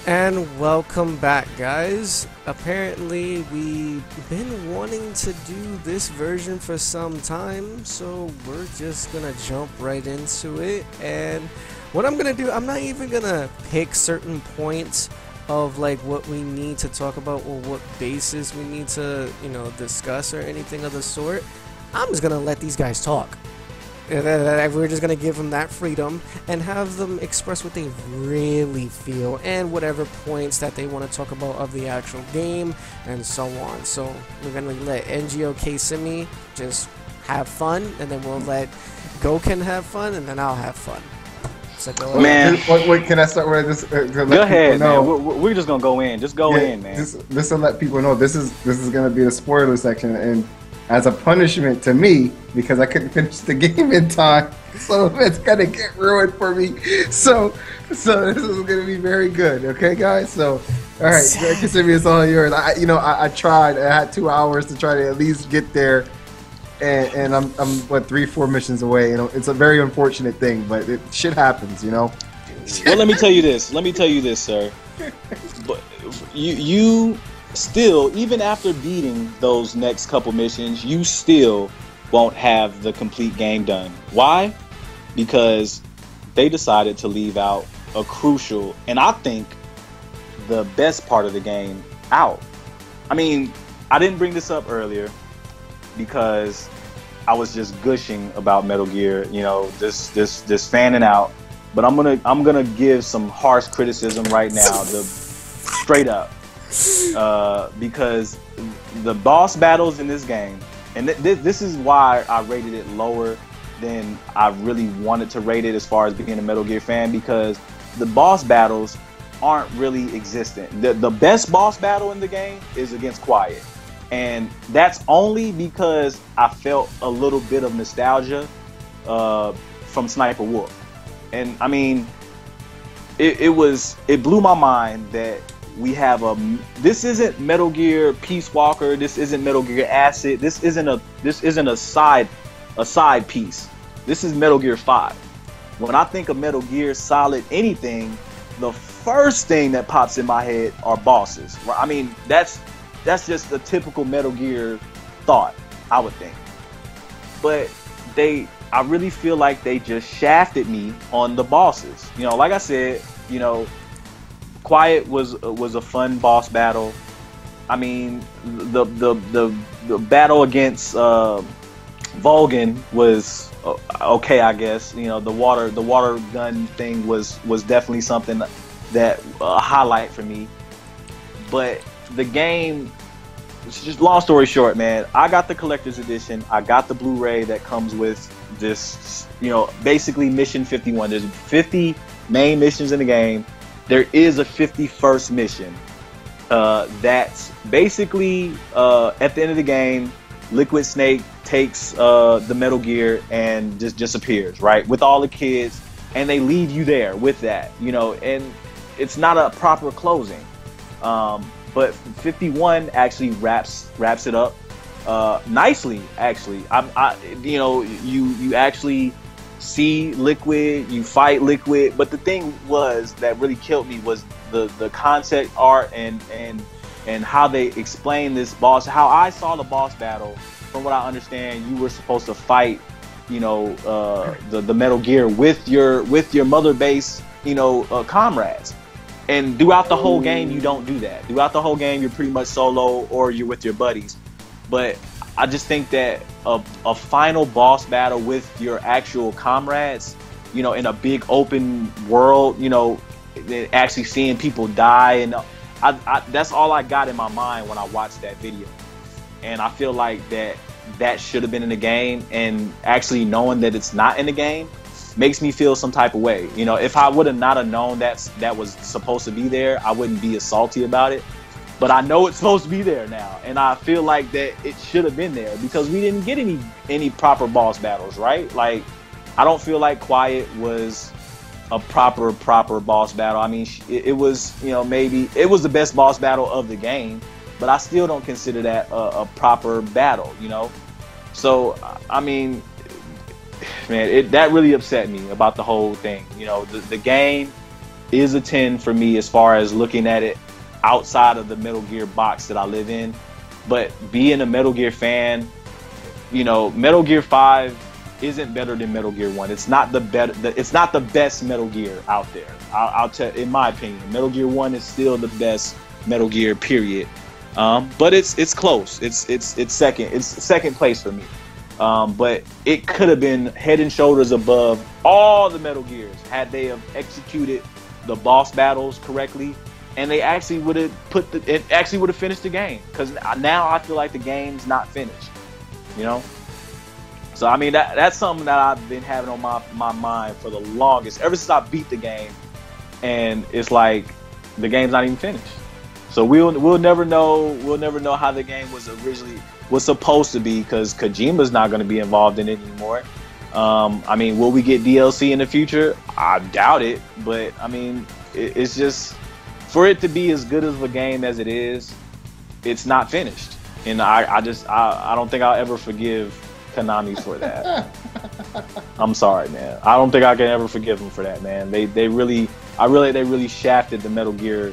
And welcome back, guys. Apparently we've been wanting to do this version for some time, so we're just gonna jump right into it. And what I'm gonna do, I'm not even gonna pick certain points of like what we need to talk about or what basis we need to, discuss or anything of the sort. I'm just gonna let these guys talk. We're just gonna give them that freedom and have them express what they really feel and whatever points that they want to talk about of the actual game and so on. So we're gonna let NGO Simi just have fun, and then we'll let Goken have fun, and then I'll have fun. So go man. Wait, can I start with this? Go ahead, man. We're just gonna go in. Just go in, man. Just to let people know, this is gonna be the spoiler section, and as a punishment to me, because I couldn't finish the game in time, so it's gonna get ruined for me. So this is gonna be very good, okay, guys? So, all right, Kissimmee, it's all yours. I tried. I had 2 hours to try to at least get there, and I'm 3-4 missions away. It's a very unfortunate thing, but shit happens, Well, let me tell you this. Sir. But you still, even after beating those next couple missions, you still won't have the complete game done. Why? Because they decided to leave out a crucial, and I think the best part of the game out. I mean, I didn't bring this up earlier because I was just gushing about Metal Gear, just fanning out. But I'm gonna give some harsh criticism right now, straight up. Because the boss battles in this game, and this is why I rated it lower than I really wanted to rate it as far as being a Metal Gear fan, because the boss battles aren't really existent. The best boss battle in the game is against Quiet, and that's only because I felt a little bit of nostalgia from Sniper Wolf. And I mean, it blew my mind that we have this isn't Metal Gear Peace Walker, this isn't Metal Gear Acid, this isn't a side piece. This is Metal Gear 5. When I think of Metal Gear Solid anything, the first thing that pops in my head are bosses. I mean, that's just a typical Metal Gear thought, I would think. But I really feel like they just shafted me on the bosses. Like I said, Quiet was a fun boss battle. I mean, the battle against Vulcan was okay, I guess. The water gun thing was definitely something that highlight for me. But the game, just long story short, man, I got the collector's edition. I got the Blu-ray that comes with this. Basically mission 51. There's 50 main missions in the game. There is a 51st mission that's basically at the end of the game, Liquid Snake takes the Metal Gear and just disappears, right, with all the kids, and they leave you there with that, and it's not a proper closing. But 51 actually wraps it up nicely. Actually, you actually see Liquid, you fight Liquid, but the thing that really killed me was the concept art and how they explain this boss. How I saw the boss battle, from what I understand, you were supposed to fight, the Metal Gear with your mother base, comrades. And throughout the whole game, you don't do that. Throughout the whole game, you're pretty much solo or you're with your buddies. But I just think that a final boss battle with your actual comrades, in a big open world, actually seeing people die, and that's all I got in my mind when I watched that video. And I feel like that should have been in the game, and actually knowing that it's not in the game makes me feel some type of way. If I would have not have known that was supposed to be there, I wouldn't be as salty about it. But I know it's supposed to be there now, and I feel like that it should have been there, because we didn't get any proper boss battles, right? Like, I don't feel like Quiet was a proper boss battle. I mean, it was, maybe it was the best boss battle of the game, but I still don't consider that a proper battle, So, I mean, man, that really upset me about the whole thing. The game is a 10 for me as far as looking at it outside of the Metal Gear box that I live in. But being a Metal Gear fan, you know, Metal Gear 5 isn't better than Metal Gear 1. It's not the best Metal Gear out there. I'll tell, in my opinion, Metal Gear 1 is still the best Metal Gear, period. But it's close. It's second place for me. But it could have been head and shoulders above all the Metal Gears had they have executed the boss battles correctly, and they actually would have finished the game. Because now I feel like the game's not finished, you know. So I mean that's something that I've been having on my mind for the longest, ever since I beat the game, and it's like the game's not even finished. So we'll never know how the game was supposed to be, because Kojima's not going to be involved in it anymore. I mean, will we get DLC in the future? I doubt it, but I mean, it's just, for it to be as good of a game as it is, it's not finished, and I don't think I'll ever forgive Konami for that. I'm sorry, man. I don't think I can ever forgive them for that, man. They really shafted the Metal Gear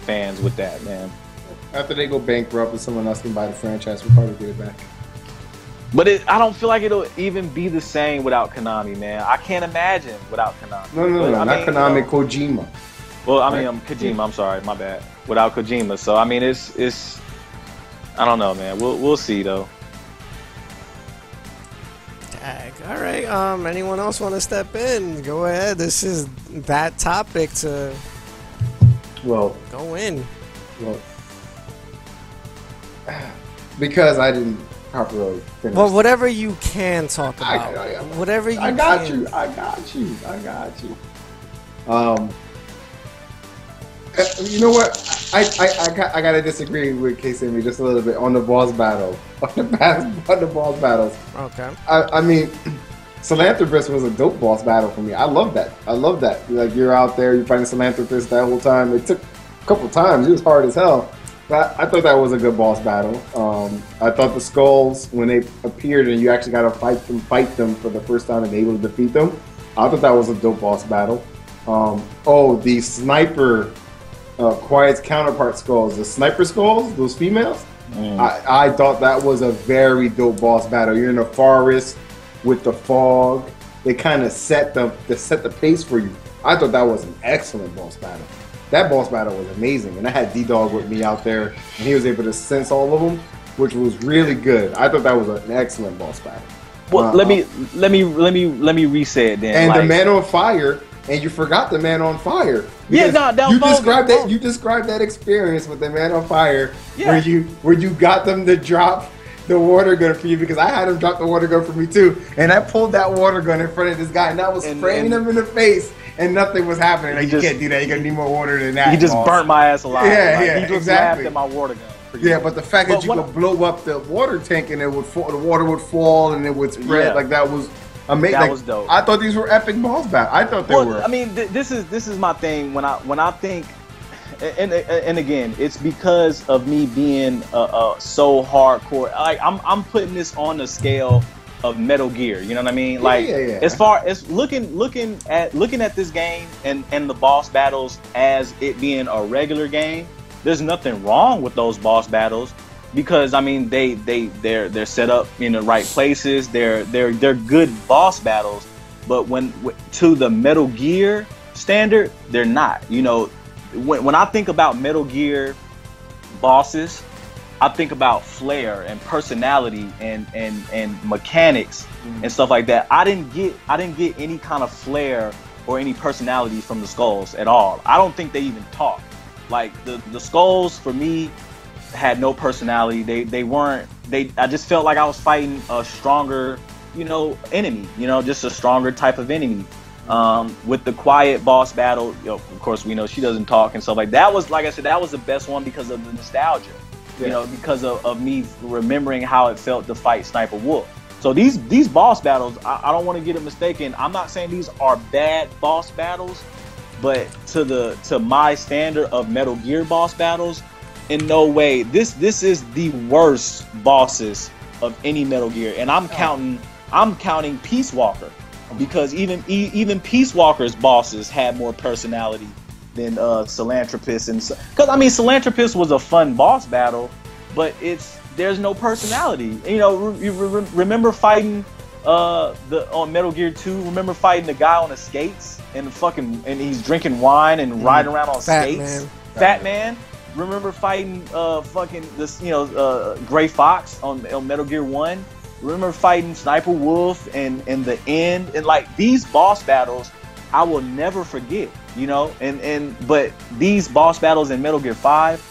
fans with that, man. After they go bankrupt and someone else can buy the franchise, we'll probably get it back. But I don't feel like it'll even be the same without Konami, man. I can't imagine without Konami. No, not Konami, Kojima. Well, I mean, Kojima. I'm sorry, my bad. Without Kojima, so I mean, it's. I don't know, man. We'll see though. All right. Anyone else want to step in? Go ahead. This is that topic to. Well. Go in. Well. Because I didn't properly finish. Well, whatever you can talk about. Whatever you can. I got you. You know what? I gotta disagree with Casey just a little bit on the boss battle. On the boss battles. Okay. I mean, Philanthropist was a dope boss battle for me. I love that. Like, you're out there, you're fighting Philanthropist that whole time. It took a couple times. It was hard as hell. But I thought that was a good boss battle. I thought the skulls, when they appeared and you actually got to fight them for the first time and able to defeat them, I thought that was a dope boss battle. The sniper, Quiet's counterpart skulls, the sniper skulls, those females, I thought that was a very dope boss battle. You're in the forest with the fog. They kind of set the pace for you. I thought that was an excellent boss battle. That boss battle was amazing, and I had D-Dog with me out there, and he was able to sense all of them, which was really good. I thought that was an excellent boss battle. Well, let me reset it then. And the Man on Fire, and you forgot the Man on Fire. Yeah, no, you described that experience with the Man on Fire, where you got them to drop the water gun for you, because I had him drop the water gun for me too, and I pulled that water gun in front of this guy, and I was spraying him in the face. And nothing was happening. Like, you can't do that. You're going to need more water than that. He just burnt my ass alive. Yeah, he just laughed at my water gun. Yeah, but the fact that you could blow up the water tank and the water would fall and it would spread, like, that was amazing. That was dope. I thought these were epic boss battles. I thought they were. I mean, this is my thing. When I think, and again, it's because of me being so hardcore. Like, I'm putting this on the scale of Metal Gear, you know what I mean? Like, as far as looking at this game and the boss battles as it being a regular game, there's nothing wrong with those boss battles, because I mean they're set up in the right places. They're good boss battles, but when to the Metal Gear standard, they're not. You know, when I think about Metal Gear bosses, I think about flair and personality and mechanics and stuff like that. I didn't get any kind of flair or any personality from the skulls at all. I don't think they even talk. Like, the skulls for me had no personality. I just felt like I was fighting a stronger, enemy, just a stronger type of enemy. With the Quiet boss battle, of course we know she doesn't talk and stuff like that. That was, like I said, that was the best one because of the nostalgia. Because of me remembering how it felt to fight Sniper Wolf. So these boss battles, I don't want to get it mistaken. I'm not saying these are bad boss battles, but to my standard of Metal Gear boss battles, in no way. This is the worst bosses of any Metal Gear, and I'm counting Peace Walker, because even Peace Walker's bosses had more personality than Cilantropus, and because I mean Cilantropus was a fun boss battle, but there's no personality. You know, you remember fighting on Metal Gear 2. Remember fighting the guy on the skates and he's drinking wine and riding around on skates. Fat Man. Remember fighting Gray Fox on Metal Gear 1. Remember fighting Sniper Wolf and the end, and like these boss battles I will never forget, you know, but these boss battles in Metal Gear 5,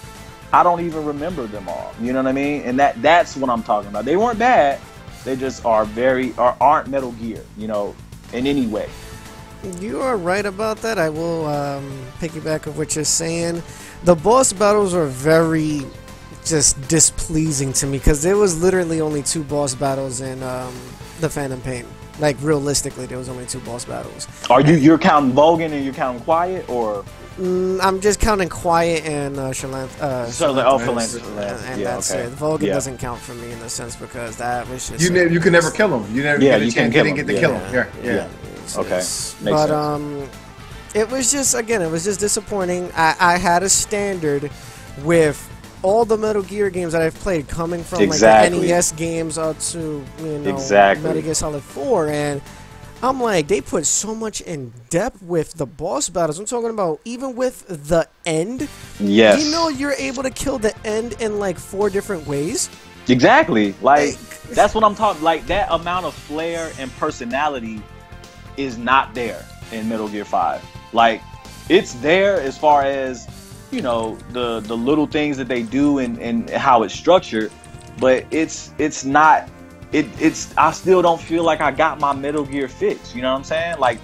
I don't even remember them all. You know what I mean? And that's what I'm talking about. They weren't bad. They just aren't Metal Gear, you know, in any way. You are right about that. I will piggyback of what you're saying. The boss battles are very just displeasing to me because there was literally only 2 boss battles in the Phantom Pain. Like realistically, there was only 2 boss battles. You're counting Vulcan and you're counting Quiet, or? I'm just counting Quiet and Philanthropist. And that's it. Vulcan doesn't count for me in the sense because that was just you can never kill him. You never get a chance. You didn't get to kill him. Yeah. Okay. But it was just disappointing. I had a standard with all the Metal Gear games that I've played, coming from like the NES games up to Metal Gear Solid 4, and I'm like, they put so much in depth with the boss battles. I'm talking about even with the end. Yes. You know, you're able to kill the end in like 4 different ways. Exactly. Like that's what I'm talking. Like that amount of flair and personality is not there in Metal Gear 5. Like it's there as far as, you know, the little things that they do and how it's structured, but it's not. I still don't feel like I got my Metal Gear fix. You know what I'm saying? Like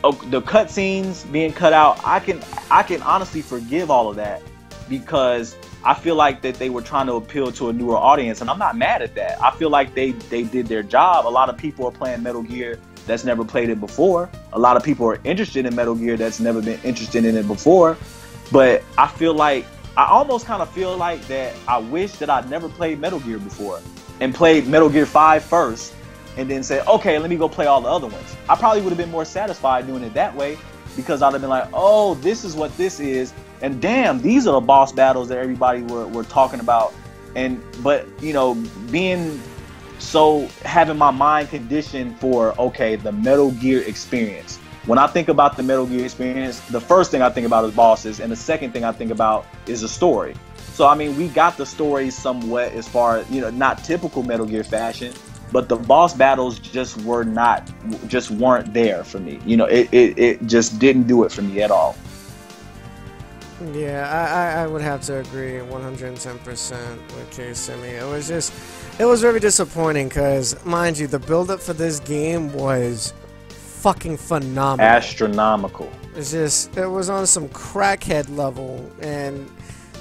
the cutscenes being cut out, I can honestly forgive all of that because I feel like that they were trying to appeal to a newer audience, and I'm not mad at that. I feel like they did their job. A lot of people are playing Metal Gear that's never played it before. A lot of people are interested in Metal Gear that's never been interested in it before. But I almost kind of feel like that I wish that I'd never played Metal Gear before and played Metal Gear 5 first and then said, okay, let me go play all the other ones. I probably would have been more satisfied doing it that way because I'd have been like, oh, this is what this is. And damn, these are the boss battles that everybody were talking about. But, you know, having my mind conditioned for, okay, the Metal Gear experience. When I think about the Metal Gear experience, the first thing I think about is bosses, and the second thing I think about is a story. So, I mean, we got the story somewhat as far as, you know, not typical Metal Gear fashion, but the boss battles just weren't there for me. You know, it just didn't do it for me at all. Yeah, I would have to agree 110% with K-Simi. It was very disappointing because, mind you, the build-up for this game was fucking phenomenal. Astronomical. It was on some crackhead level, and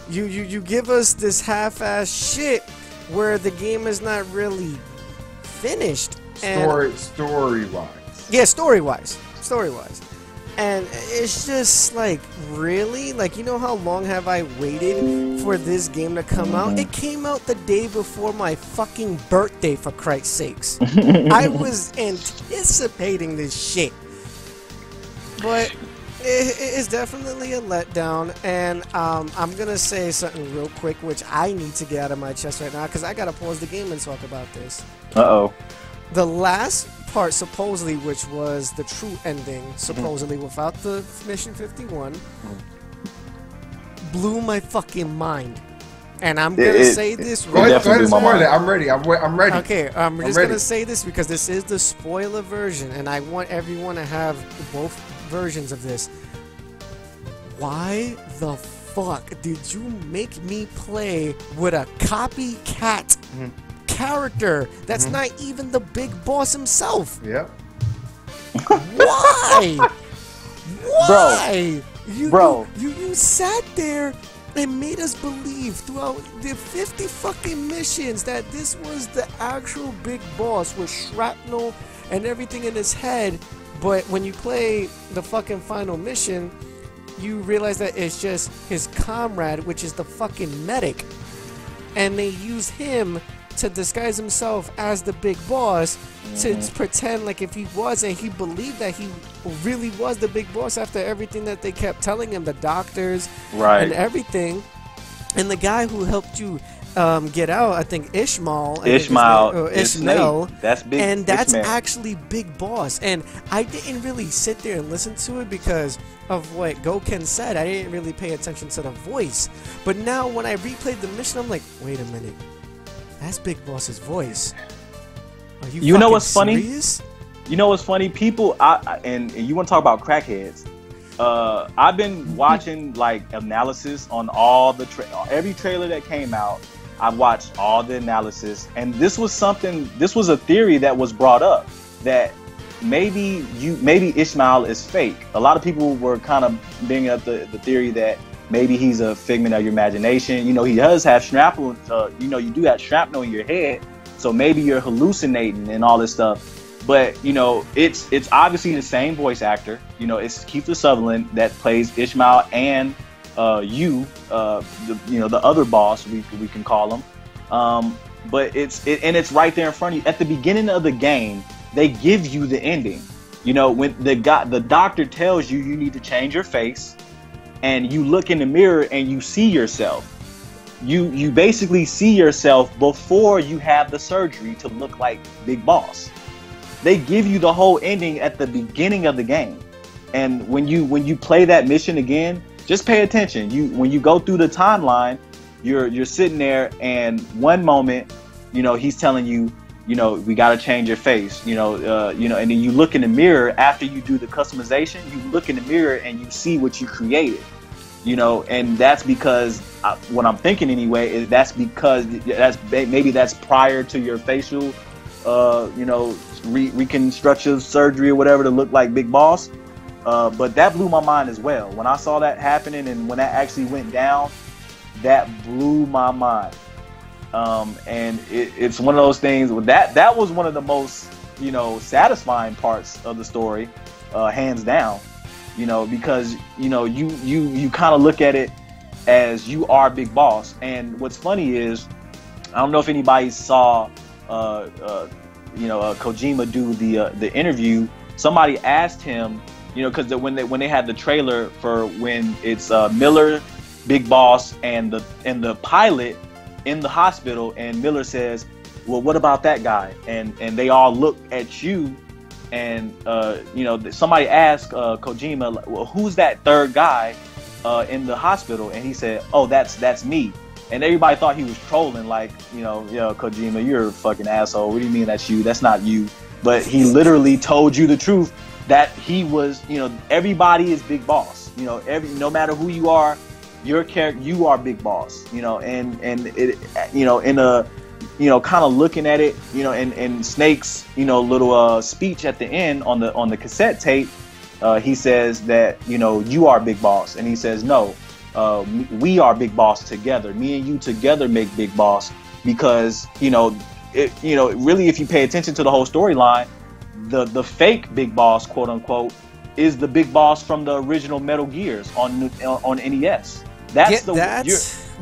you give us this half-ass shit where the game is not really finished. Story-wise. Yeah, story-wise. And it's just like, really? Like, you know how long have I waited for this game to come out? It came out the day before my fucking birthday, for Christ's sakes. I was anticipating this shit. But it's definitely a letdown. And I'm going to say something real quick, which I need to get out of my chest right now, because I got to pause the game and talk about this. Uh-oh. The last part, supposedly, which was the true ending, supposedly without the Mission 51, blew my fucking mind. And I'm gonna say this. Go ahead and spoil it. I'm ready. I'm ready. Okay, we're just gonna say this because this is the spoiler version, and I want everyone to have both versions of this. Why the fuck did you make me play with a copycat character that's not even the big boss himself? Yep. Why? Why? Bro. You sat there and made us believe throughout the 50 fucking missions that this was the actual big boss with shrapnel and everything in his head. But when you play the fucking final mission, you realize that it's just his comrade, which is the fucking medic. And they use him to disguise himself as the big boss, to pretend like if he wasn't, he believed that he really was the big boss after everything that they kept telling him, the doctors and everything. And the guy who helped you get out, I think Ishmael. Ishmael. That's big. And that's Ishmael. actually Big Boss. And I didn't really sit there and listen to it because of what Goken said. I didn't really pay attention to the voice. But now when I replayed the mission, I'm like, wait a minute. That's Big Boss's voice. Are you know what's serious? funny? You know what's funny? People, and you want to talk about crackheads. I've been watching like analysis on all the every trailer that came out. I've watched all the analysis, and this was a theory that was brought up that maybe Ishmael is fake. A lot of people were kind of bringing up the theory that maybe he's a figment of your imagination. You know, he does have shrapnel. You do have shrapnel in your head, so maybe you're hallucinating and all this stuff. But you know, it's obviously the same voice actor. You know, it's Kiefer Sutherland that plays Ishmael and the other boss we can call him. But it's right there in front of you. At the beginning of the game, they give you the ending. You know, when the doctor tells you need to change your face, and you look in the mirror and you see yourself. You basically see yourself before you have the surgery to look like Big Boss. They give you the whole ending at the beginning of the game. And when you play that mission again, just pay attention. When you go through the timeline, you're sitting there, and one moment, you know, he's telling you, you know, we got to change your face, and then you look in the mirror after you do the customization. You look in the mirror and you see what you created, you know, and that's because what I'm thinking anyway is that's because that's prior to your facial, reconstructive surgery or whatever to look like Big Boss. But that blew my mind as well. When I saw that happening and when that actually went down, that blew my mind. And it's one of those things that was one of the most, you know, satisfying parts of the story, hands down, you know, because, you know, you kind of look at it as you are Big Boss. And what's funny is, I don't know if anybody saw, Kojima do the interview. Somebody asked him, you know, because when they had the trailer for when it's Miller, Big Boss, and the pilot in the hospital, and Miller says, well, what about that guy? And they all look at you, and somebody asked Kojima, well, who's that third guy in the hospital? And he said, oh, that's me. And everybody thought he was trolling, like, Kojima, you're a fucking asshole. What do you mean that's you? That's not you. But he literally told you the truth, that he was, everybody is Big Boss. No matter who you are, your character, you are Big Boss. And it, in a, kind of looking at it, and Snake's, little speech at the end on the cassette tape, he says that, you are Big Boss, and he says no. We are Big Boss together. Me and you together make Big Boss, because really, if you pay attention to the whole storyline, the fake Big Boss, quote unquote, is the Big Boss from the original Metal Gears on NES.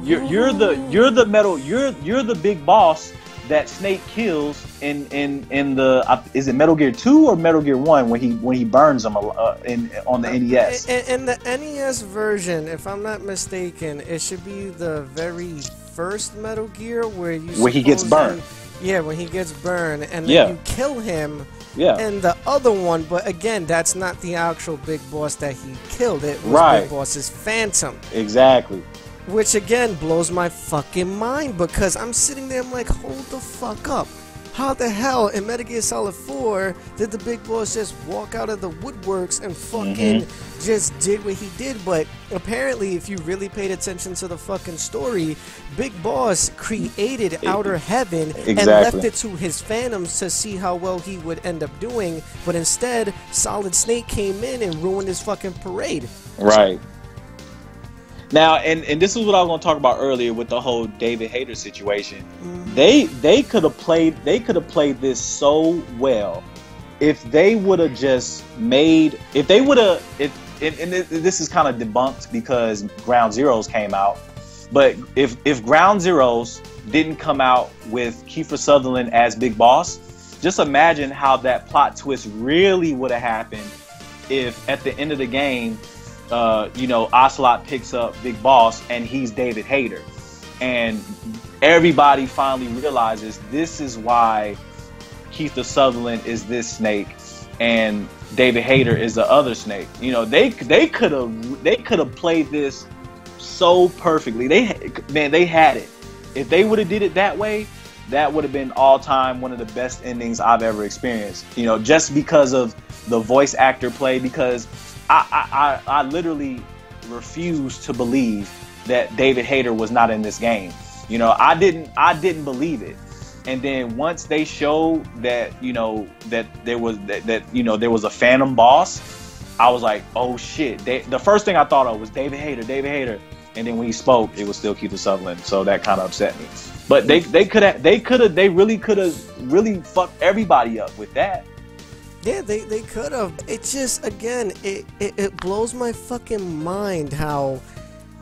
You're the Big Boss that Snake kills in the is it Metal Gear 2 or Metal Gear 1 when he burns them on the NES? In the NES version, if I'm not mistaken, it should be the very first Metal Gear where he gets burned. When he gets burned, and then you kill him. And the other one, but again, that's not the actual Big Boss that he killed. It was Big Boss's Phantom. Exactly. Which again blows my fucking mind, because I'm sitting there, I'm like, hold the fuck up. How the hell in Metal Gear Solid 4 did the Big Boss just walk out of the woodworks and fucking just did what he did? But apparently, if you really paid attention to the fucking story, Big Boss created Outer Heaven and left it to his Phantoms to see how well he would end up doing. But instead, Solid Snake came in and ruined his fucking parade. Right. Now, and this is what I was going to talk about earlier with the whole David Hayter situation. They could have played this so well if they would have just made, and this is kind of debunked because Ground Zeroes came out, but if Ground Zeroes didn't come out with Kiefer Sutherland as Big Boss, just imagine how that plot twist really would have happened if at the end of the game, Ocelot picks up Big Boss and he's David Hayter. And everybody finally realizes this is why Kiefer Sutherland is this Snake and David Hayter is the other Snake. They could have played this so perfectly. They had it. If they would have did it that way, that would have been all time one of the best endings I've ever experienced. Just because of the voice actor play, because I literally refuse to believe that David Hayter was not in this game. I didn't believe it. And then once they showed that that there was a Phantom boss, I was like, oh shit. The first thing I thought of was David Hayter. And then when he spoke, it was still Kiefer Sutherland. So that kind of upset me. But they really could have really fucked everybody up with that. Yeah, they could have. It's just, again, it blows my fucking mind how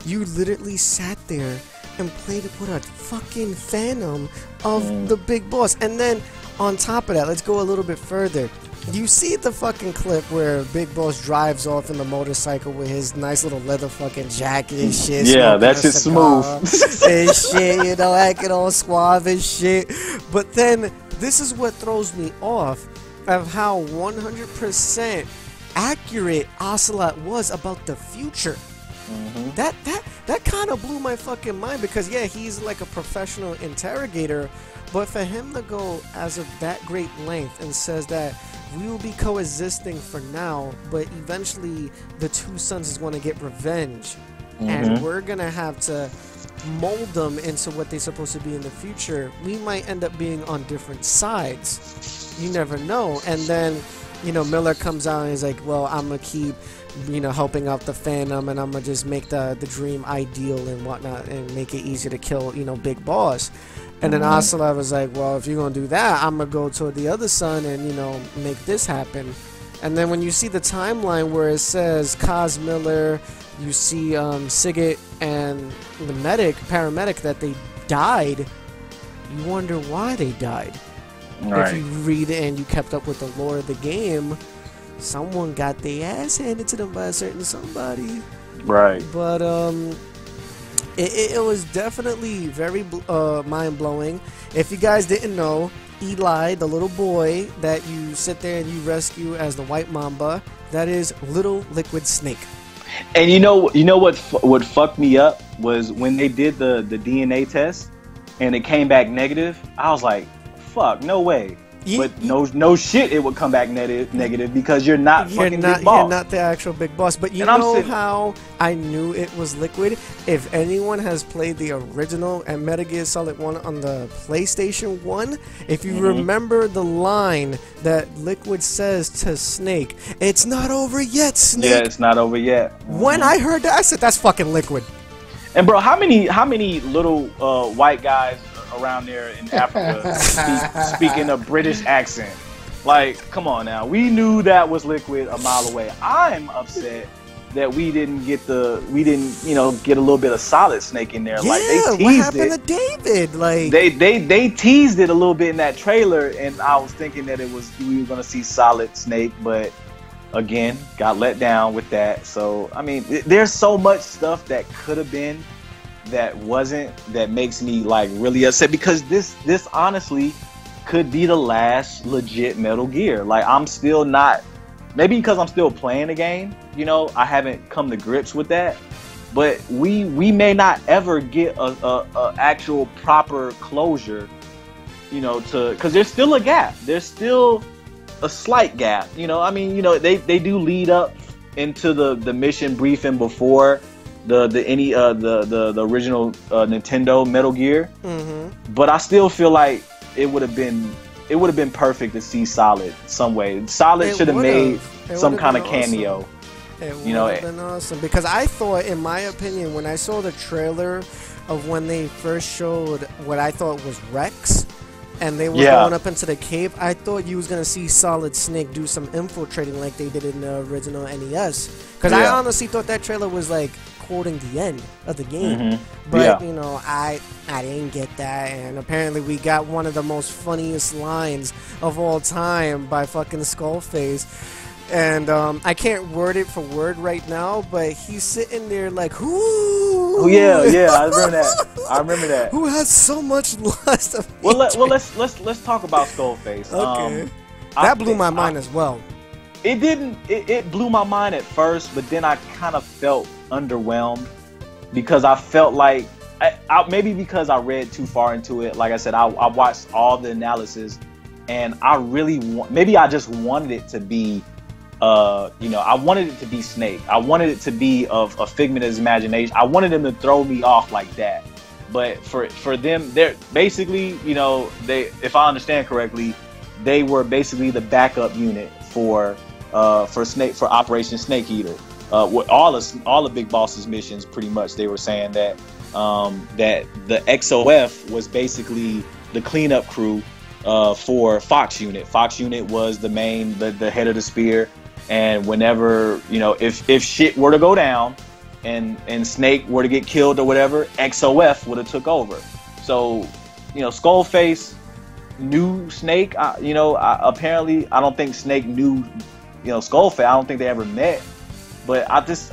you literally sat there and played it with a fucking Phantom of the Big Boss. And then on top of that, let's go a little bit further. You see the fucking clip where Big Boss drives off in the motorcycle with his nice little leather fucking jacket and shit. Yeah, that's just smooth. And shit, acting all suave and shit. But then, this is what throws me off of how 100% accurate Ocelot was about the future. Mm-hmm. That kind of blew my fucking mind, because yeah, he's like a professional interrogator, but for him to go as of that great length and says that we will be coexisting for now, but eventually the two sons is going to get revenge, and we're going to have to mold them into what they're supposed to be in the future. We might end up being on different sides. You never know. And then, Miller comes out and he's like, well, I'm going to keep, helping out the Phantom, and I'm going to just make the dream ideal and whatnot and make it easy to kill, Big Boss. And then Ocelot was like, well, if you're going to do that, I'm going to go toward the other son and, make this happen. And then when you see the timeline where it says Kaz Miller, you see Sigurd and the paramedic, that they died, you wonder why they died. Right. If you read it and you kept up with the lore of the game, someone got their ass handed to them by a certain somebody. Right. But, it was definitely very mind-blowing. If you guys didn't know, Eli, the little boy that you sit there and you rescue as the White Mamba, that is Little Liquid Snake. And you know what fucked me up was when they did the DNA test and it came back negative. I was like, fuck, no way. But no shit, it would come back negative because you're not fucking Big Boss. You're not the actual Big Boss. But you know how I knew it was Liquid? If anyone has played the original and Metal Gear Solid 1 on the PlayStation 1, if you remember the line that Liquid says to Snake, "It's not over yet, Snake." Yeah, it's not over yet. When I heard that, I said, that's fucking Liquid. And bro, how many little white guys around there in Africa speaking a British accent? Like, come on now. We knew that was Liquid a mile away. I'm upset that we didn't get a little bit of Solid Snake in there. Yeah, like, they teased what happened it. to David? Like, they teased it a little bit in that trailer, and I was thinking that we were gonna see Solid Snake, but again, got let down with that. So I mean, there's so much stuff that could have been that wasn't, that makes me like really upset, because this honestly could be the last legit Metal Gear. Like, I'm still not, maybe because I'm still playing the game, I haven't come to grips with that, but we may not ever get a actual proper closure, because there's still a gap. There's still a slight gap, I mean, they do lead up into the mission briefing before the original Nintendo Metal Gear, but I still feel like it would have been perfect to see Solid some way. Solid should have made some kind of cameo. Awesome. It would have been awesome, because I thought, in my opinion, when I saw the trailer of when they first showed what I thought was Rex, and they were going up into the cave, I thought you was going to see Solid Snake do some infiltrating like they did in the original NES. Because I honestly thought that trailer was like recording the end of the game. Mm-hmm. But, Yeah. you know, I didn't get that, and apparently we got one of the most funniest lines of all time by fucking Skullface. And I can't word it for word right now, but he's sitting there like, who? Oh yeah, I remember that. Who has so much lust of Well, hatred? let's talk about Skullface. Okay. That blew my mind as well. It didn't. It blew my mind at first, but then I kind of felt underwhelmed because I felt like maybe because I read too far into it. Like I said, I watched all the analysis, and I really maybe I just wanted it to be. I wanted it to be Snake. I wanted it to be of a figment of his imagination. I wanted him to throw me off like that. But for them, they're basically, if I understand correctly, they were basically the backup unit for Operation Snake Eater. With all the Big Boss's missions, pretty much, they were saying that that the XOF was basically the cleanup crew for Fox Unit. Fox Unit was the head of the spear. And whenever, if shit were to go down and Snake were to get killed or whatever, XOF would have took over. So, Skullface knew Snake. Apparently, I don't think Snake knew, Skullface. I don't think they ever met. But I just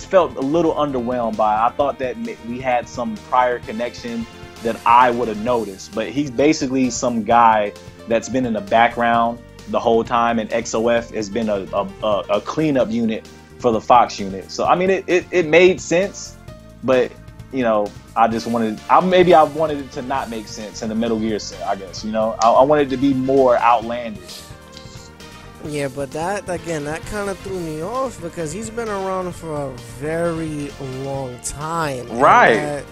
felt a little underwhelmed by it. I thought that we had some prior connection that I would have noticed. But he's basically some guy that's been in the background the whole time, and XOF has been a cleanup unit for the Fox unit. So I mean, it made sense, but I just wanted I wanted it to not make sense in the Metal Gear set. I guess I wanted it to be more outlandish. Yeah, but that kind of threw me off because he's been around for a very long time. Right.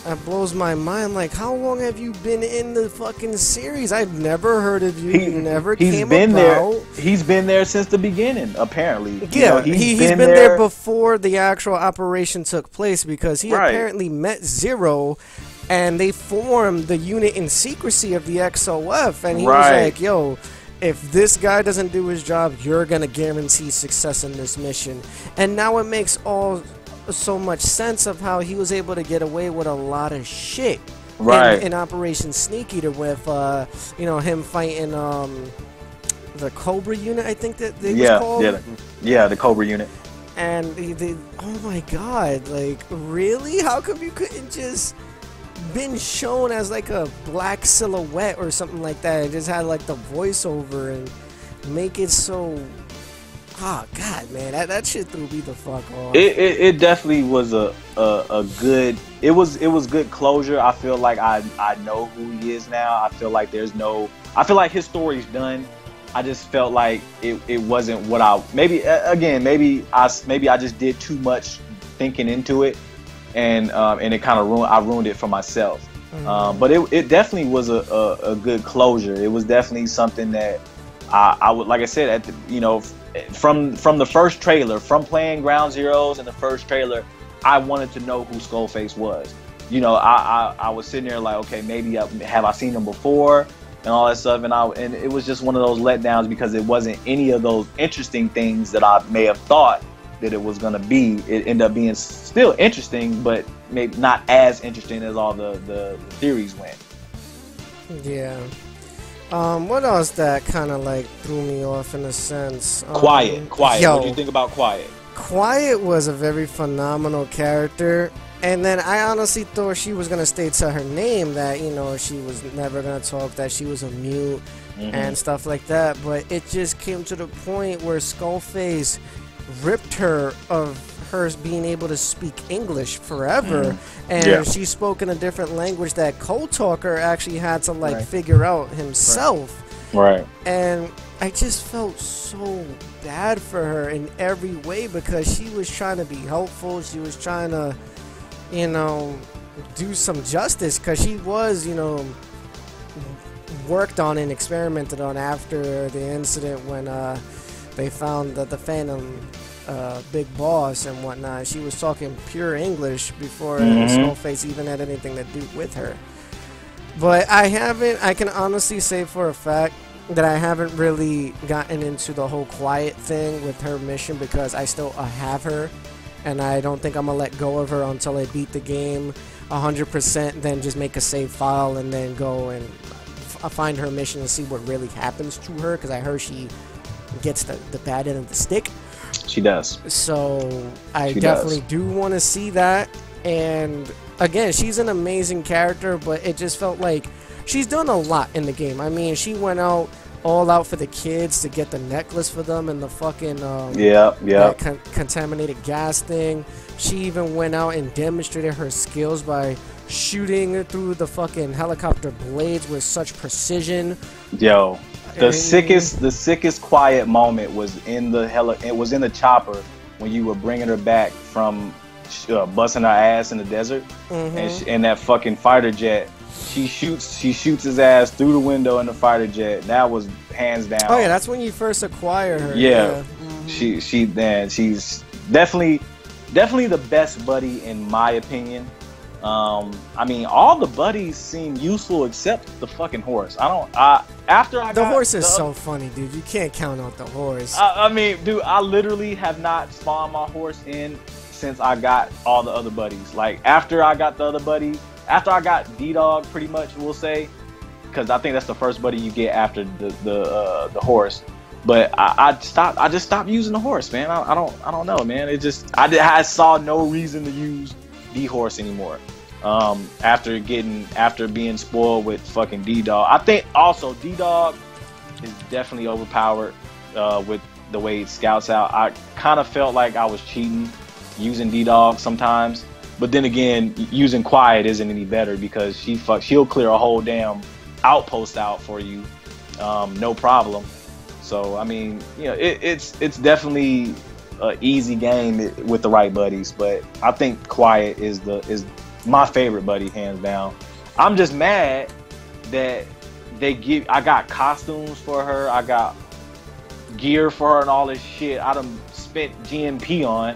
That blows my mind. Like, how long have you been in the fucking series? I've never heard of you. You never came about. He's been there since the beginning, apparently. Yeah, he's been there before the actual operation took place because he apparently met Zero, and they formed the unit in secrecy of the XOF, and he was like, yo, if this guy doesn't do his job, you're going to guarantee success in this mission. And now it makes so much sense of how he was able to get away with a lot of shit in Operation Sneak Eater with him fighting the Cobra unit, I think that they was called. The Cobra unit. And they oh my god, like, really? How come you couldn't just been shown as like a black silhouette or something like that? It just had like the voiceover and make it so. Oh god, man, that shit threw me the fuck off. It definitely was a good. It was good closure. I feel like I know who he is now. I feel like I feel like his story's done. I just felt like it wasn't what I maybe I just did too much thinking into it, and it kind of ruined it for myself. Mm-hmm. But it definitely was a good closure. It was definitely something that I would, like I said, from the first trailer, from playing Ground Zeroes in the first trailer, I wanted to know who Skullface was. I was sitting there like, okay, maybe have I seen him before and all that stuff, and it was just one of those letdowns because it wasn't any of those interesting things that I may have thought that it was gonna be. It ended up being still interesting, but maybe not as interesting as all the theories went. Yeah. What else that kind of like threw me off in a sense? Quiet. Yo, what do you think about Quiet? Quiet was a very phenomenal character, and then I honestly thought she was gonna stay to her name, that she was never gonna talk, that she was a mute and stuff like that. But it just came to the point where Skullface ripped her of her being able to speak English forever, and she spoke in a different language that Code Talker actually had to figure out himself. Right. And I just felt so bad for her in every way because she was trying to be helpful. She was trying to, do some justice because she was, worked on and experimented on after the incident when they found the Phantom Big Boss and whatnot. She was talking pure English before Skullface even had anything to do with her. But I can honestly say for a fact that I haven't really gotten into the whole Quiet thing with her mission because I still have her and I don't think I'm gonna let go of her until I beat the game 100%. Then just make a save file and then go and find her mission and see what really happens to her, because I heard she gets the bad end of the stick. She does. So I definitely do want to see that. And again, she's an amazing character, but it just felt like she's done a lot in the game. I mean, she went out all out for the kids to get the necklace for them and the fucking that contaminated gas thing. She even went out and demonstrated her skills by shooting through the fucking helicopter blades with such precision. Yo, the sickest quiet moment was in the chopper when you were bringing her back from busting her ass in the desert, and that fucking fighter jet. She shoots his ass through the window in the fighter jet. That was hands down. Oh yeah, that's when you first acquire her. Yeah. She's definitely the best buddy in my opinion. I mean, all the buddies seem useful except the fucking horse. The horse is so funny, dude. You can't count out the horse. I mean, dude, I literally have not spawned my horse in since I got all the other buddies. Like, after I got the other buddy, after I got D-Dog, pretty much, we'll say, because I think that's the first buddy you get after the horse. But I just stopped using the horse, man. I don't know, man. It just I saw no reason to use D-Horse anymore. After being spoiled with fucking D-Dog. I think also D-Dog is definitely overpowered with the way it scouts out. I kind of felt like I was cheating using D-Dog sometimes. But then again, using Quiet isn't any better because she'll clear a whole damn outpost out for you, no problem. So I mean, you know, it's definitely an easy game with the right buddies. But I think Quiet is my favorite buddy, hands down. I'm just mad that I got costumes for her, I got gear for her and all this shit I done spent GNP on,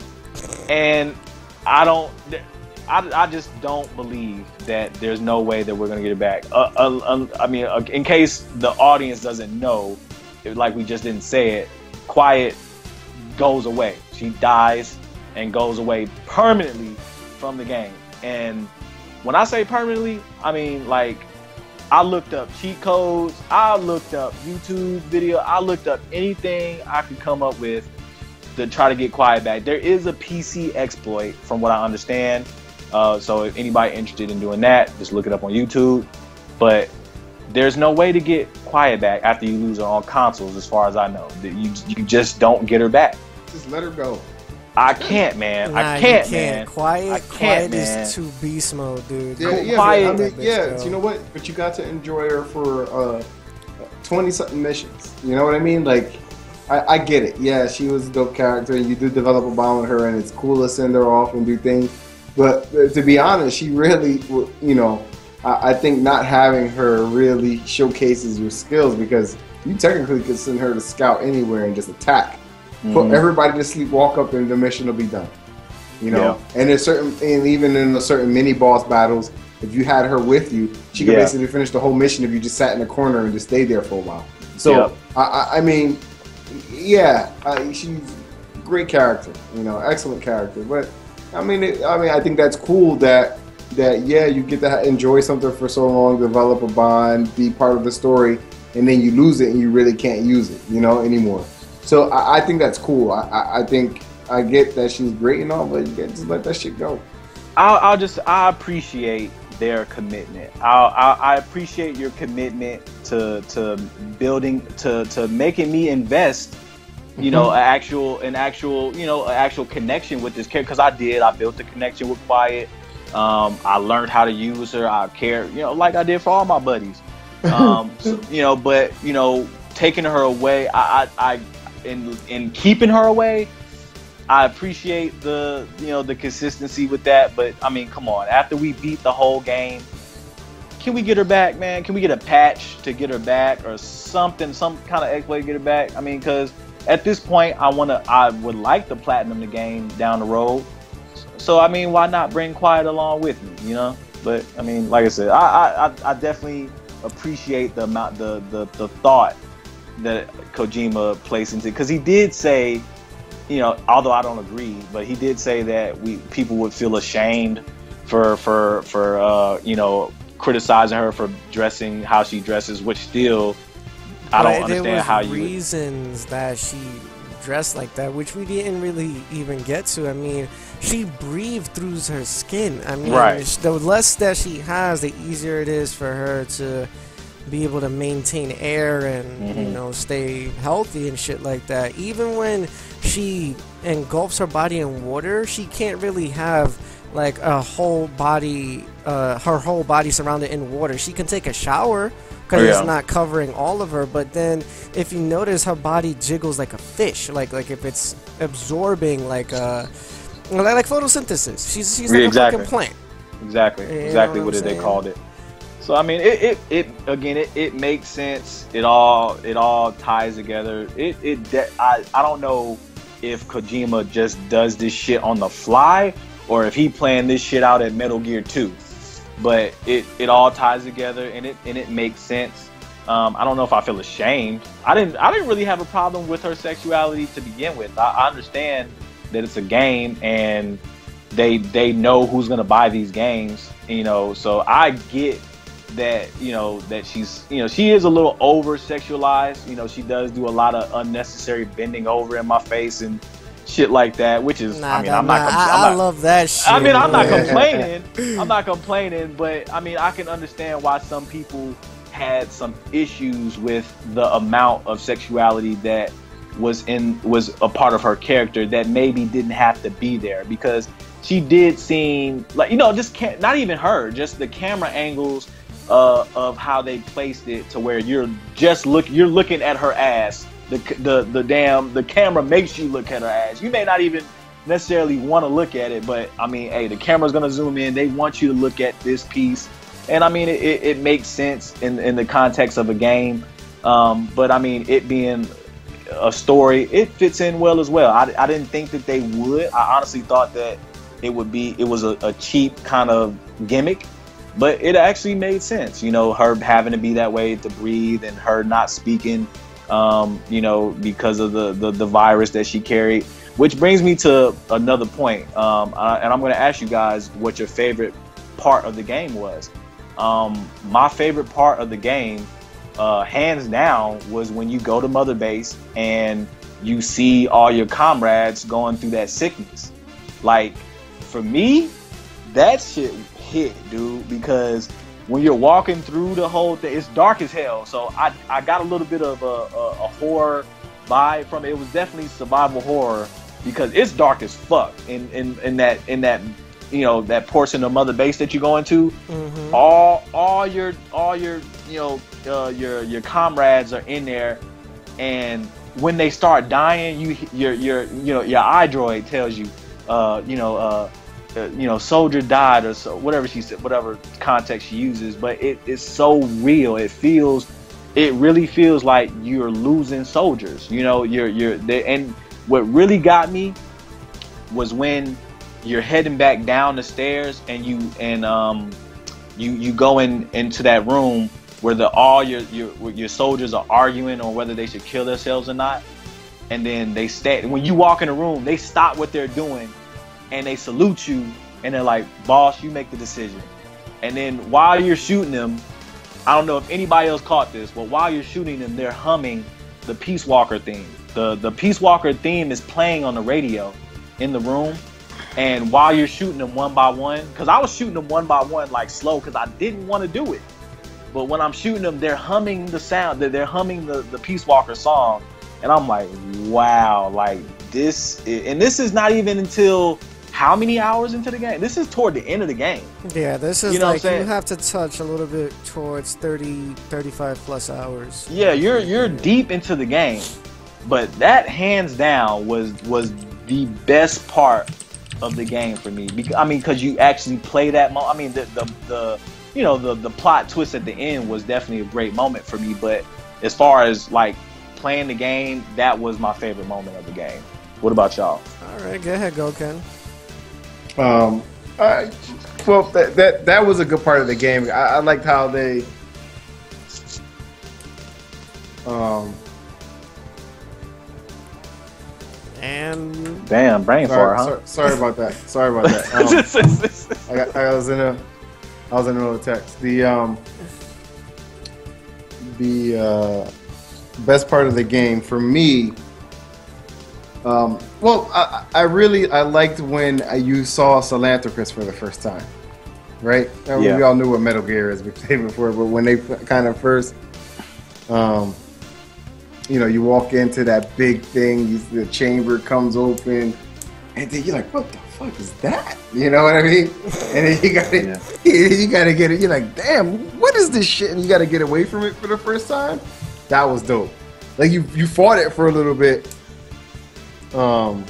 and I just don't believe that there's no way that we're gonna get it back. I mean, in case the audience doesn't know, like we just didn't say it, Quiet goes away. She dies and goes away permanently from the game. And when I say permanently, I mean, like, I looked up cheat codes, I looked up YouTube video, I looked up anything I could come up with to try to get Quiet back. There is a PC exploit, from what I understand. So if anybody interested in doing that, just look it up on YouTube. But there's no way to get Quiet back after you lose her on consoles, as far as I know. You just don't get her back. Just let her go. I can't, man. Nah, I can't, you man. Quiet is too beast mode, dude. Yeah, Quiet. but, I mean, yeah, you know what? But you got to enjoy her for 20-something missions. You know what I mean? Like, I get it. Yeah, she was a dope character, and you do develop a bond with her, and it's cool to send her off and do things. But to be honest, she really, you know, I think not having her really showcases your skills, because you technically could send her to scout anywhere and just attack. Put everybody to sleep, walk up, and the mission will be done. You know, and even in the certain mini boss battles, if you had her with you, she could basically finish the whole mission if you just sat in the corner and just stayed there for a while. So I mean, she's a great character. You know, excellent character. But I mean, I think that's cool that you get to enjoy something for so long, develop a bond, be part of the story, and then you lose it and you really can't use it, you know, anymore. So I think that's cool. I think I get that she's great and all, but you can't just let that shit go. I appreciate their commitment. I appreciate your commitment to building, to making me invest, you know, an actual connection with this character. Because I built the connection with Quiet. I learned how to use her. I care, you know, like I did for all my buddies. So, you know, but you know, taking her away, in keeping her away, I appreciate the consistency with that. But I mean, come on, after we beat the whole game, can we get her back, man? Can we get a patch to get her back, or something, some kind of exploit to get her back? I mean, because at this point, I would like to platinum the game down the road. So I mean, why not bring Quiet along with me, you know? But I mean, like I said, I definitely appreciate the amount, the thought that Kojima placed into, because he did say you know, although I don't agree, but he did say that people would feel ashamed for you know, criticizing her for dressing how she dresses, which still I don't understand how you. Reasons that she dressed like that, which we didn't really even get to. I mean, she breathed through her skin. I mean, the less that she has, the easier it is for her to be able to maintain air and you know, stay healthy and shit like that. Even when she engulfs her body in water, she can't really have like a whole body, her whole body surrounded in water. She can take a shower because it's not covering all of her, but then if you notice, her body jiggles like a fish, like if it's absorbing like photosynthesis. She's like a fucking plant. Exactly what they called it. So I mean, it makes sense. It all ties together. I don't know if Kojima just does this shit on the fly or if he planned this shit out at Metal Gear 2. But it all ties together and it makes sense. I don't know if I feel ashamed. I didn't really have a problem with her sexuality to begin with. I understand that it's a game and they know who's gonna buy these games, you know. So I get that, you know, that she's, you know, she is a little over sexualized. You know, she does do a lot of unnecessary bending over in my face and shit like that, which is, I love that shit. I mean, I'm not complaining. I'm not complaining, but I mean, I can understand why some people had some issues with the amount of sexuality that was a part of her character that maybe didn't have to be there, because she did seem like, you know, just not even her, just the camera angles of how they placed it to where you're looking at her ass. The camera makes you look at her ass. You may not even necessarily want to look at it, but I mean, hey, the camera's gonna zoom in. They want you to look at this piece, and I mean, it makes sense in the context of a game. But I mean, it being a story, it fits in well as well. I didn't think that they would. I honestly thought that it was a cheap kind of gimmick, but it actually made sense. You know, her having to be that way to breathe and her not speaking, you know, because of the virus that she carried. Which brings me to another point, and I'm going to ask you guys what your favorite part of the game was. My favorite part of the game, hands down, was when you go to Mother Base and you see all your comrades going through that sickness. Like, for me, that shit hit, dude, because when you're walking through the whole thing, it's dark as hell. So I got a little bit of a horror vibe from it. It was definitely survival horror because it's dark as fuck in that you know, that portion of Mother Base that you go into. Mm-hmm. All your you know, your comrades are in there, and when they start dying, your iDroid tells you, you know, soldier died, or so, whatever she said, whatever context she uses. But it's so real. It really feels like you're losing soldiers. You know, you're there. And what really got me was when you're heading back down the stairs and you go into that room where all your soldiers are arguing on whether they should kill themselves or not. And then when you walk in the room, they stop what they're doing and they salute you, and they're like, "Boss, you make the decision." And then while you're shooting them, I don't know if anybody else caught this, but while you're shooting them, they're humming the Peace Walker theme. The Peace Walker theme is playing on the radio in the room. And while you're shooting them one by one, because I was shooting them one by one, like slow, because I didn't want to do it. But when I'm shooting them, they're humming the sound, they're humming the Peace Walker song. And I'm like, wow, like this is not even until how many hours into the game? This is toward the end of the game. Yeah, this is, you know, like, you have to touch a little bit towards 30, 35 plus hours. Yeah, you're deep into the game. But that hands down was the best part of the game for me. Because you actually play that I mean, the plot twist at the end was definitely a great moment for me. But as far as like playing the game, that was my favorite moment of the game. What about y'all? All right, go ahead, go Ken. Well, that was a good part of the game. I liked how they And damn, brain fart, huh? Sorry about that. Sorry about that. I was in a little text. The best part of the game for me. Well, I liked when you saw Philanthropist for the first time, right? Yeah. We all knew what Metal Gear is, we played before, but when they kind of first, you walk into that big thing, the chamber comes open, and then you're like, what the fuck is that? You know what I mean? And then you gotta get it. You're like, damn, what is this shit? And you gotta get away from it for the first time. That was dope. Like you fought it for a little bit. And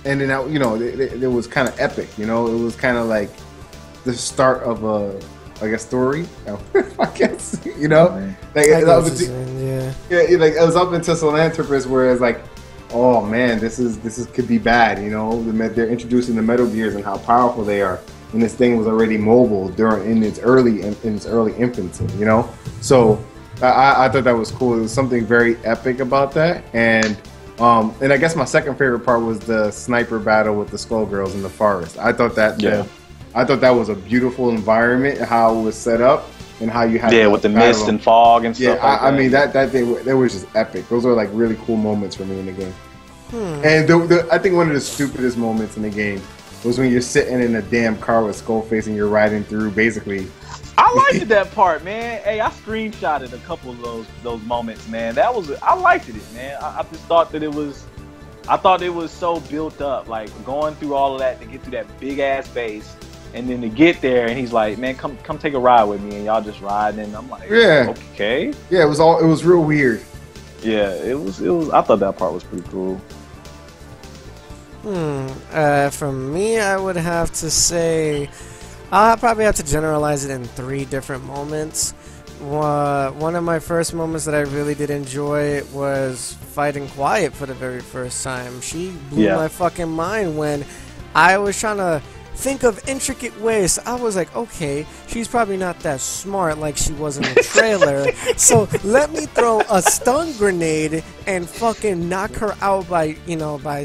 then it was kind of epic, it was kind of like the start of a story, I guess, like it was up until Philanthropist, where it's like, oh man, this could be bad, they're introducing the Metal Gears and how powerful they are, and this thing was already mobile in its early infancy, so I thought that was cool. There was something very epic about that, and I guess my second favorite part was the sniper battle with the Skullgirls in the forest. I thought that was a beautiful environment, how it was set up, and how you had with the mist and fog and stuff. Yeah, I mean that was just epic. Those are like really cool moments for me in the game. And I think one of the stupidest moments in the game was when you're sitting in a damn car with Skullface and you're riding through basically. I liked that part, man. Hey, I screenshotted a couple of those moments, man. I liked it, man. I just thought that it was so built up, like going through all of that to get to that big ass base, and then to get there, and he's like, man, come take a ride with me, and y'all just riding, and I'm like, yeah, okay, yeah, it was real weird. Yeah, it was. I thought that part was pretty cool. For me, I would have to say, I'll probably have to generalize it in 3 different moments. One of my first moments that I really did enjoy was fighting Quiet for the very first time. She blew my fucking mind when I was trying to think of intricate ways. I was like, okay, she's probably not that smart like she was in the trailer, so let me throw a stun grenade and fucking knock her out by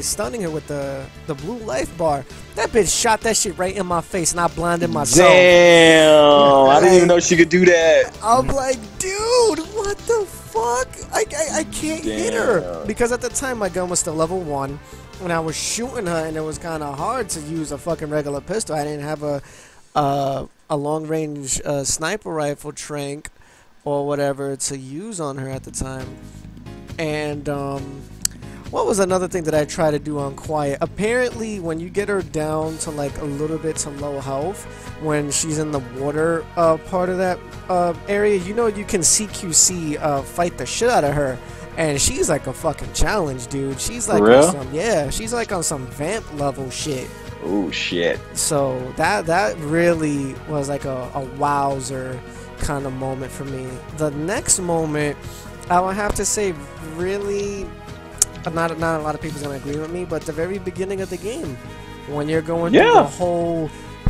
stunning her with the blue life bar. That bitch shot that shit right in my face, and I blinded myself. Damn, I didn't even know she could do that. I'm like, dude, what the fuck? I can't hit her, because at the time my gun was still level 1. When I was shooting her, and it was kind of hard to use a fucking regular pistol. I didn't have a long range sniper rifle trank or whatever to use on her at the time. And what was another thing that I tried to do on Quiet? Apparently, when you get her down to like a little bit to low health, when she's in the water part of that area, you can CQC fight the shit out of her. And she's like a fucking challenge, dude. She's like she's like on some vamp level shit. Oh shit. So that really was like a wowzer kind of moment for me. The next moment, I would have to say, really, not a lot of people's gonna agree with me, but the very beginning of the game, when you're going through the whole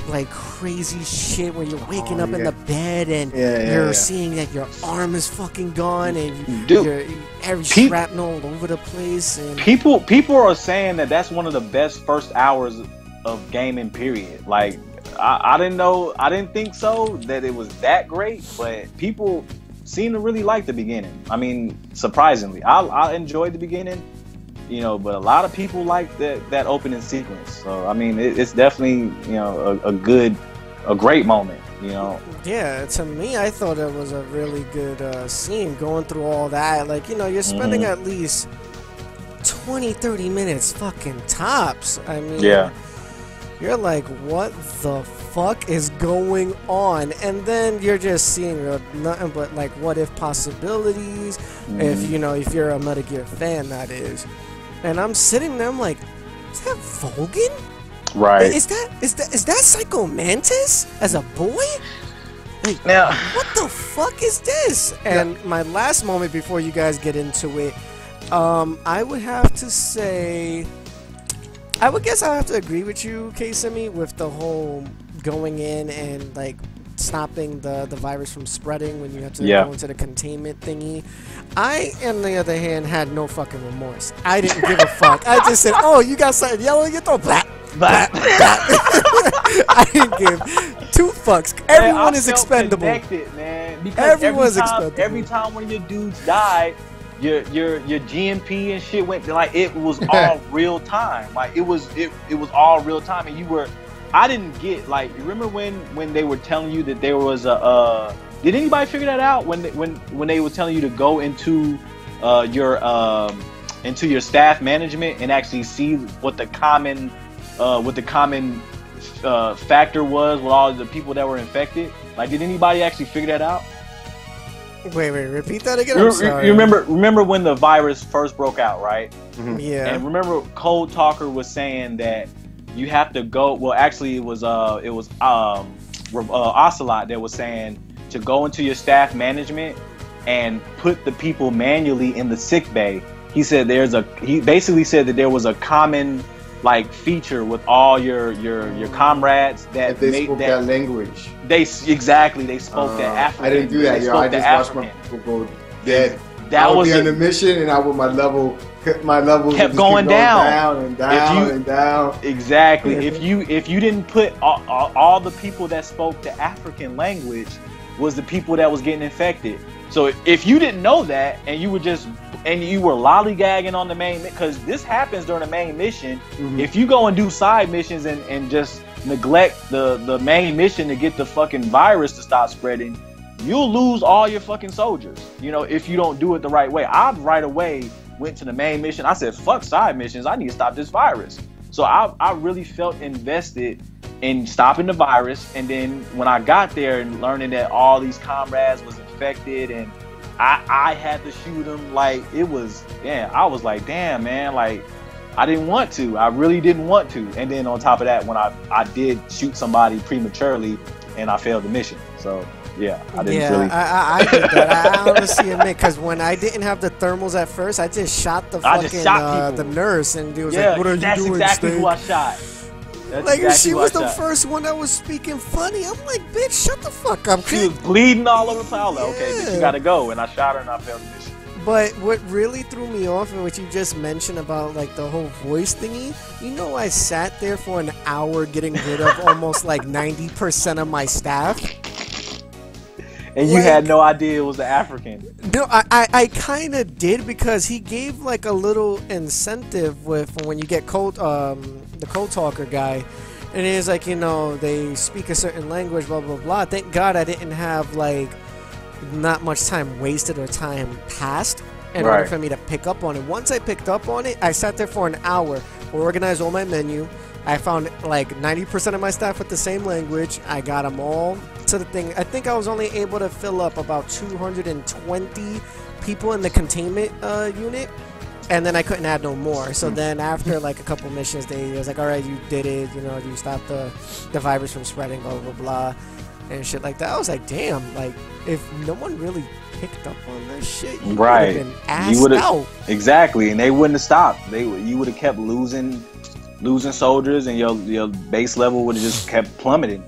like crazy shit, when you're waking up in the bed and you're seeing that your arm is fucking gone, and you're every shrapnel all over the place. And people are saying that that's one of the best first hours of gaming, period. Like I didn't think so, that it was that great, but people seem to really like the beginning. I mean, surprisingly, I enjoyed the beginning, but a lot of people like that opening sequence. So I mean, it's definitely a great moment. Yeah, to me, I thought it was a really good scene, going through all that. Like, you're spending at least 20-30 minutes fucking tops. I mean, you're like, what the fuck is going on? And then you're just seeing nothing but like what if possibilities, if you're a Metal Gear fan, that is. And I'm sitting there, I'm like, is that Vulcan? Right. Is that Psycho Mantis as a boy? Like, now, what the fuck is this? And my last moment before you guys get into it, I would have to say, I would guess I have to agree with you, K-Simi, with the whole going in and like stopping the virus from spreading when you have to Yeah. go into the containment thingy. I, on the other hand, had no fucking remorse. I didn't give a fuck. I just said, "Oh, you got something yellow in your throat." Blah, blah, blah. I didn't give 2 fucks. Everyone is expendable. Connected, man. Because Everyone's expendable. Every time one of your dudes died, your GMP and shit went like it was all real time. Like it was all real time, and you were. I didn't get like. Remember when they were telling you that there was a. Did anybody figure that out when they were telling you to go into your staff management and actually see what the common factor was with all the people that were infected? Like, did anybody actually figure that out? Wait, repeat that again. I'm sorry. You remember when the virus first broke out, right? Mhm. Yeah. And remember, Cold Talker was saying that you have to go. Well, actually, it was Ocelot that was saying to go into your staff management and put the people manually in the sick bay. He basically said that there was a common like feature with all your comrades that If they spoke that language. They spoke that African. I didn't do that, yo. I just watched my people go dead. I would be on the mission, and my levels kept going down and down and down. Exactly. If you didn't put all the people that spoke the African language was the people that was getting infected. So if you didn't know that and you were lollygagging on the main, because this happens during the main mission. Mm-hmm. If you go and do side missions and just neglect the main mission to get the fucking virus to stop spreading, you'll lose all your fucking soldiers, if you don't do it the right way. I right away went to the main mission. I said, fuck side missions. I need to stop this virus. So I really felt invested in stopping the virus. And then when I got there and learning that all these comrades was infected and I had to shoot them, like it was, I was like, damn, man, like I didn't want to. I really didn't want to. And then on top of that, when I did shoot somebody prematurely and I failed the mission. So yeah, I didn't really. I did that. I honestly admit, because when I didn't have the thermals at first, I just shot the the nurse, and he was like, "What are you doing?" That's exactly who I shot. Like exactly she was the first one that was speaking funny. I'm like, bitch, shut the fuck up. She was bleeding all over the floor. Okay, bitch, you gotta go. And I shot her and I failed the mission. But what really threw me off, and what you just mentioned about like the whole voice thingy, I sat there for an hour getting rid of almost like 90% of my staff. And you had no idea it was the African. No, I kind of did, because he gave like a little incentive with when you get the Cold Talker guy, and he's like, they speak a certain language, blah blah blah. Thank God I didn't have like not much time wasted or time passed in order for me to pick up on it. Once I picked up on it, I sat there for an hour, organized all my menu. I found like 90% of my staff with the same language. I got them all to the thing. I think I was only able to fill up about 220 people in the containment unit, and then I couldn't add no more. So then after like a couple missions, they was like, all right, you did it, you stopped the virus from spreading, blah blah blah, and shit like that. I was like, damn, like if no one really picked up on this shit, you would have been assed out. Exactly, and they wouldn't have stopped. You would have kept losing soldiers, and your base level would have just kept plummeting.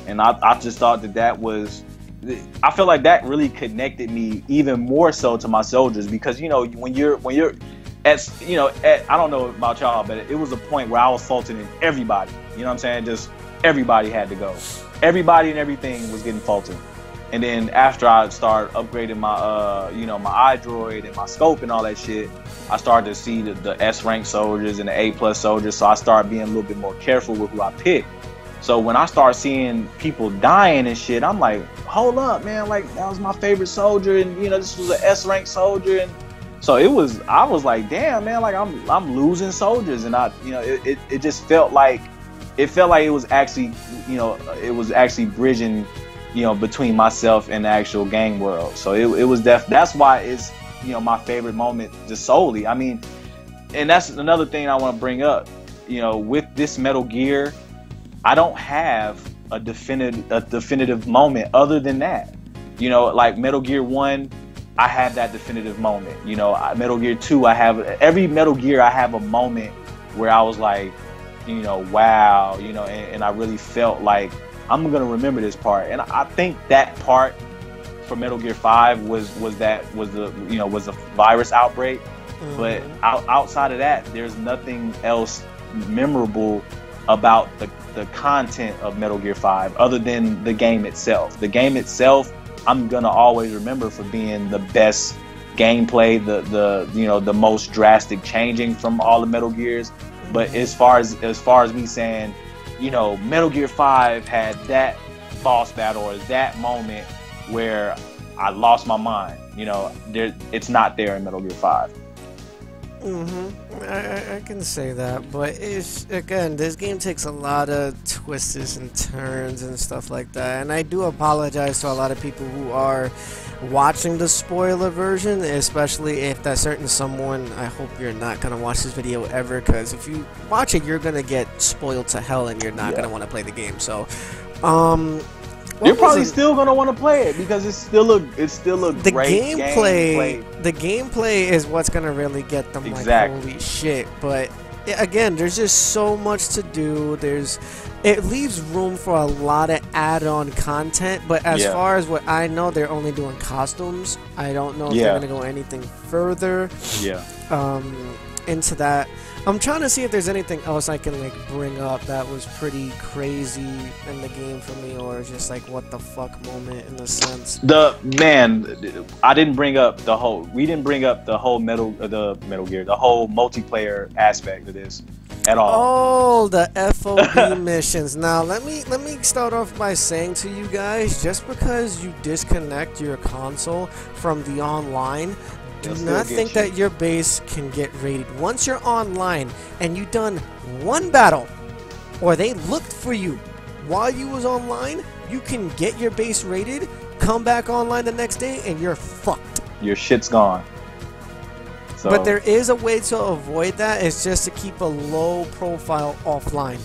And I just thought that was, I feel like that really connected me even more so to my soldiers, because when you're at I don't know about y'all, but it was a point where I was faulting everybody. You know what I'm saying? Just everybody had to go. Everybody and everything was getting faulted. And then after I started upgrading my my iDroid and my scope and all that shit, I started to see the S rank soldiers and the A+ soldiers. So I started being a little bit more careful with who I picked. So when I start seeing people dying and shit, I'm like, hold up, man, like that was my favorite soldier, and this was an S rank soldier, and so I was like, damn, man, like I'm losing soldiers, and it just felt like it was actually bridging between myself and the actual gang world. So it was that's why it's my favorite moment, just solely. I mean, and that's another thing I want to bring up. With this Metal Gear, I don't have a definitive moment other than that. Like Metal Gear 1, I had that definitive moment. Metal Gear 2, every Metal Gear I have a moment where I was like, wow, and I really felt like I'm gonna remember this part. And I think that part for Metal Gear 5 was a virus outbreak. But outside of that, there's nothing else memorable about the content of Metal Gear 5 other than the game itself. The game itself, I'm gonna always remember for being the best gameplay, the most drastic changing from all the Metal Gears. But as far as me saying, Metal Gear 5 had that boss battle or that moment where I lost my mind, it's not there in Metal Gear 5. I can say that, but again, this game takes a lot of twists and turns and stuff like that, and I do apologize to a lot of people who are watching the spoiler version, especially if that certain someone. I hope you're not gonna watch this video ever, because if you watch it, you're gonna get spoiled to hell, and you're not gonna want to play the game. So, you're probably still gonna want to play it because it's still a the great gameplay. The gameplay is what's gonna really get them like holy shit. But again, there's just so much to do. It leaves room for a lot of add-on content. But as far as what I know, they're only doing costumes. I don't know if they're gonna go anything further. Into that. I'm trying to see if there's anything else I can like bring up that was pretty crazy in the game for me, or just like what the fuck moment in a sense. I didn't bring up the whole. We didn't bring up the whole Metal Gear, the whole multiplayer aspect of this at all. Oh, the FOB missions. Now let me start off by saying to you guys, just because you disconnect your console from the online, do not think that your base can get raided. Once you're online and you've done one battle, or they looked for you while you was online, you can get your base raided, come back online the next day, and you're fucked. Your shit's gone. So. But there is a way to avoid that. It's just to keep a low profile offline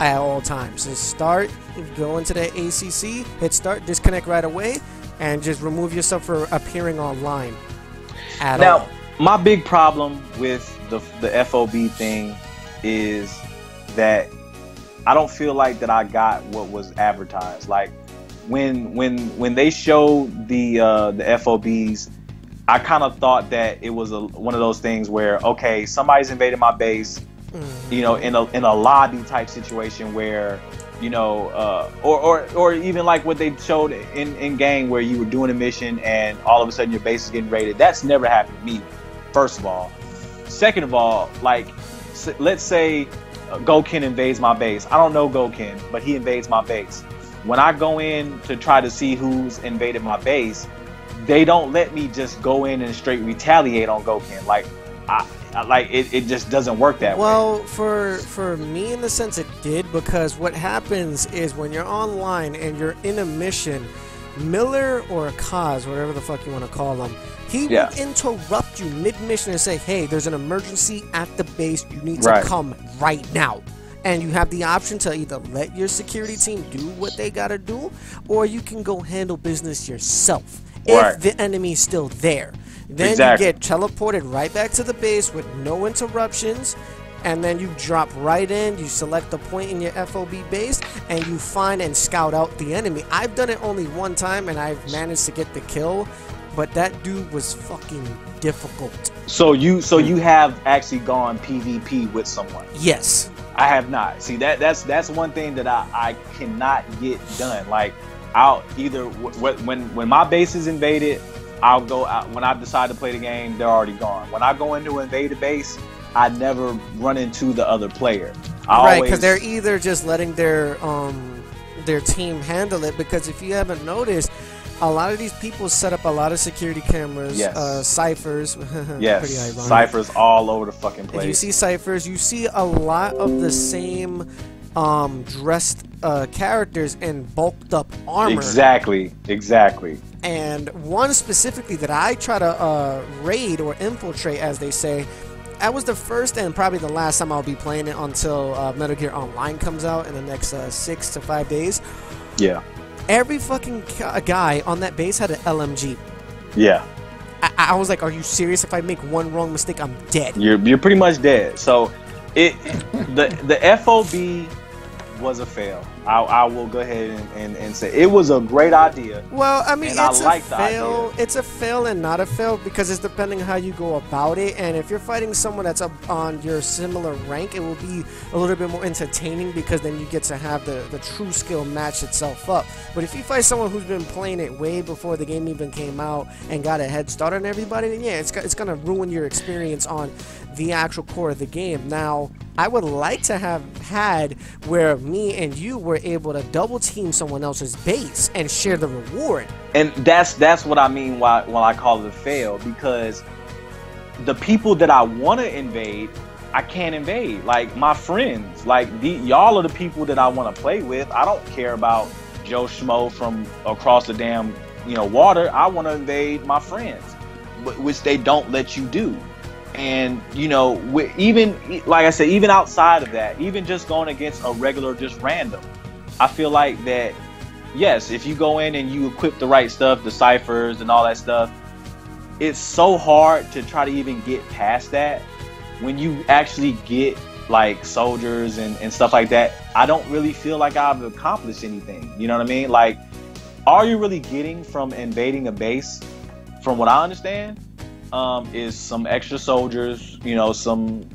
at all times. So go into the ACC, hit start, disconnect right away, and just remove yourself from appearing online. Now, my big problem with the FOB thing is that I don't feel like that I got what was advertised. Like when they showed the FOBs, I kind of thought that it was one of those things where, okay, somebody's invaded my base, in a lobby type situation where, or even like what they showed in game where you were doing a mission and all of a sudden your base is getting raided. That's never happened to me, first of all. Second of all, like, let's say Gokin invades my base. I don't know Gokin, but he invades my base. When I go in to try to see who's invaded my base, they don't let me just go in and straight retaliate on Gokin. It just doesn't work that way. Well, for me in the sense it did, because what happens is when you're online and you're in a mission, Miller or Kaz, whatever the fuck you want to call them, he will interrupt you mid-mission and say, hey, there's an emergency at the base, you need to come right now. And you have the option to either let your security team do what they gotta do, or you can go handle business yourself if the enemy's still there. Then you get teleported right back to the base with no interruptions, and then you drop right in, you select the point in your FOB base, and you find and scout out the enemy. I've done it only one time, and I've managed to get the kill, but that dude was fucking difficult. So you have actually gone PvP with someone? Yes. I have not. See, that's one thing that I cannot get done. Like, I'll either when my base is invaded, I'll go out. When I decide to play the game, they're already gone. When I go into invade a base, I never run into the other player. Right, because they're either just letting their team handle it. Because if you haven't noticed, a lot of these people set up a lot of security cameras, ciphers. Yes, pretty ironic. Ciphers all over the fucking place. If you see ciphers, you see a lot of the same dressed characters in bulked up armor. Exactly. And one specifically that I try to raid or infiltrate, as they say, that was the first and probably the last time I'll be playing it until Metal Gear Online comes out in the next 6 to 5 days. Yeah. Every fucking guy on that base had an LMG. Yeah. I was like, are you serious? If I make one wrong mistake, I'm dead. You're pretty much dead. So the FOB was a fail. I will go ahead and say it was a great idea. Well, I mean, and it's I like a the fail. idea. It's a fail and not a fail because it's depending how you go about it. And if you're fighting someone that's up on your similar rank, it will be a little bit more entertaining because then you get to have the true skill match itself up. But if you fight someone who's been playing it way before the game even came out and got a head start on everybody, then yeah, it's gonna ruin your experience on the actual core of the game. Now, I would like to have had where me and you were able to double team someone else's base and share the reward. And that's what I mean when I call it a fail, because the people that I want to invade, I can't invade. Like my friends, like y'all are the people that I want to play with. I don't care about Joe Schmo from across the damn water. I want to invade my friends, which they don't let you do. And even like I said, even outside of that, even just going against a regular, just random, I feel like that. Yes, if you go in and you equip the right stuff, the ciphers and all that stuff, it's so hard to try to even get past that. When you actually get like soldiers and stuff like that, I don't really feel like I've accomplished anything. You know what I mean? Like, all you're really getting from invading a base, from what I understand, is some extra soldiers, some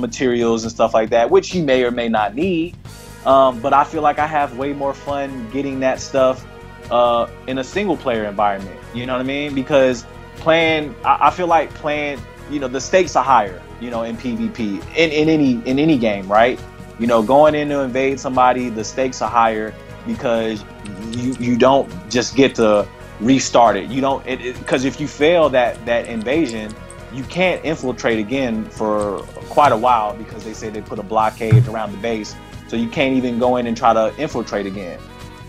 materials and stuff like that, which you may or may not need. But I feel like I have way more fun getting that stuff in a single player environment. You know what I mean? Because I feel like playing, the stakes are higher, in PvP, in any game, right? Going in to invade somebody, the stakes are higher because you don't just get to restart it. You don't, because if you fail that invasion, you can't infiltrate again for quite a while because they say they put a blockade around the base, so you can't even go in and try to infiltrate again.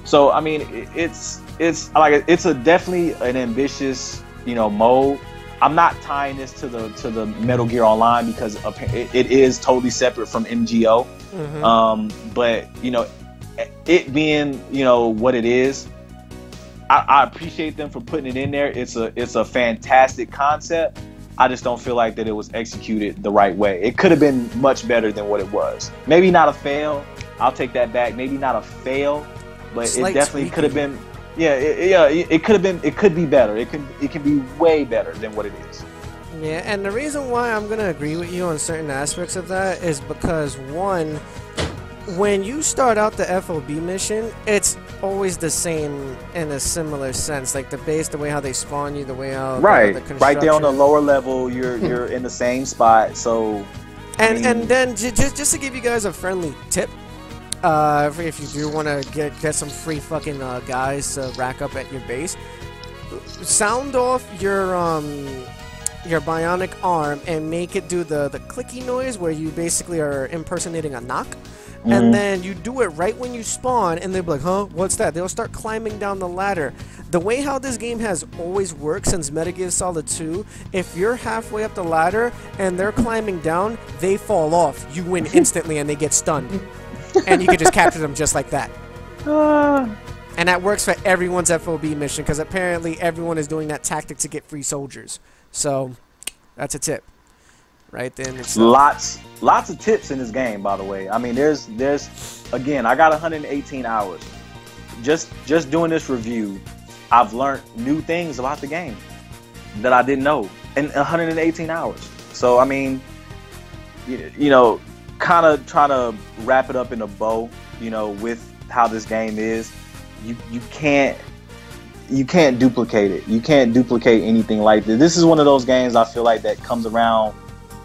So I mean, it's definitely an ambitious mode. I'm not tying this to the Metal Gear Online because it is totally separate from MGO. Mm-hmm. But it being what it is, I appreciate them for putting it in there. It's a fantastic concept. I just don't feel like that it was executed the right way. It could have been much better than what it was. Maybe not a fail. I'll take that back. Maybe not a fail, but it definitely could have been. Yeah, it could have been. It could be better. It can be way better than what it is. Yeah, and the reason why I'm gonna agree with you on certain aspects of that is because one, when you start out the FOB mission, it's always the same in a similar sense. Like the base, the way how they spawn you, the way how right, the right there on the lower level, you're in the same spot. So, and then just to give you guys a friendly tip, if you do want to get some free fucking guys to rack up at your base, sound off your bionic arm and make it do the clicky noise where you basically are impersonating a knock. Mm-hmm. And then you do it right when you spawn, and they'll be like, huh, what's that? They'll start climbing down the ladder. The way how this game has always worked since Metal Gear Solid 2, if you're halfway up the ladder and they're climbing down, they fall off. You win instantly and they get stunned. And you can just capture them just like that. And that works for everyone's FOB mission, because apparently everyone is doing that tactic to get free soldiers. So, that's a tip. Right then, it's lots of tips in this game, by the way. I mean, there's again, I got 118 hours. Just doing this review, I've learned new things about the game that I didn't know in 118 hours. So I mean, kind of trying to wrap it up in a bow, with how this game is. You can't duplicate it. You can't duplicate anything like this. This is one of those games I feel like that comes around,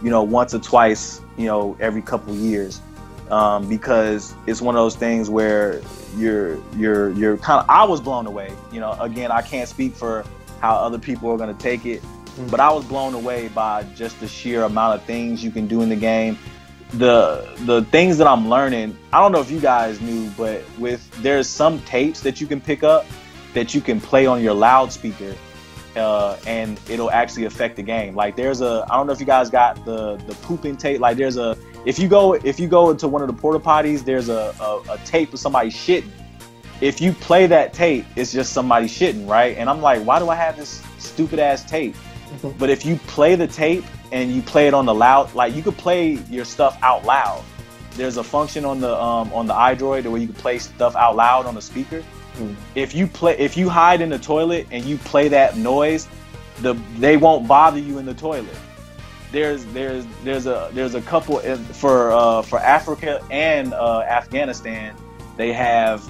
once or twice, every couple of years, because it's one of those things where you're kind of. I was blown away. Again, I can't speak for how other people are going to take it, but I was blown away by just the sheer amount of things you can do in the game. The things that I'm learning, I don't know if you guys knew, but there's some tapes that you can pick up that you can play on your loudspeaker, and it'll actually affect the game. Like I don't know if you guys got the pooping tape. Like if you go into one of the porta potties, there's a tape of somebody shitting. If you play that tape, it's just somebody shitting, right? And I'm like, why do I have this stupid ass tape? But if you play the tape and you play it on the loud, like you could play your stuff out loud, there's a function on the iDroid where you can play stuff out loud on the speaker. If you hide in the toilet and you play that noise, they won't bother you in the toilet. There's a couple for Africa and Afghanistan. They have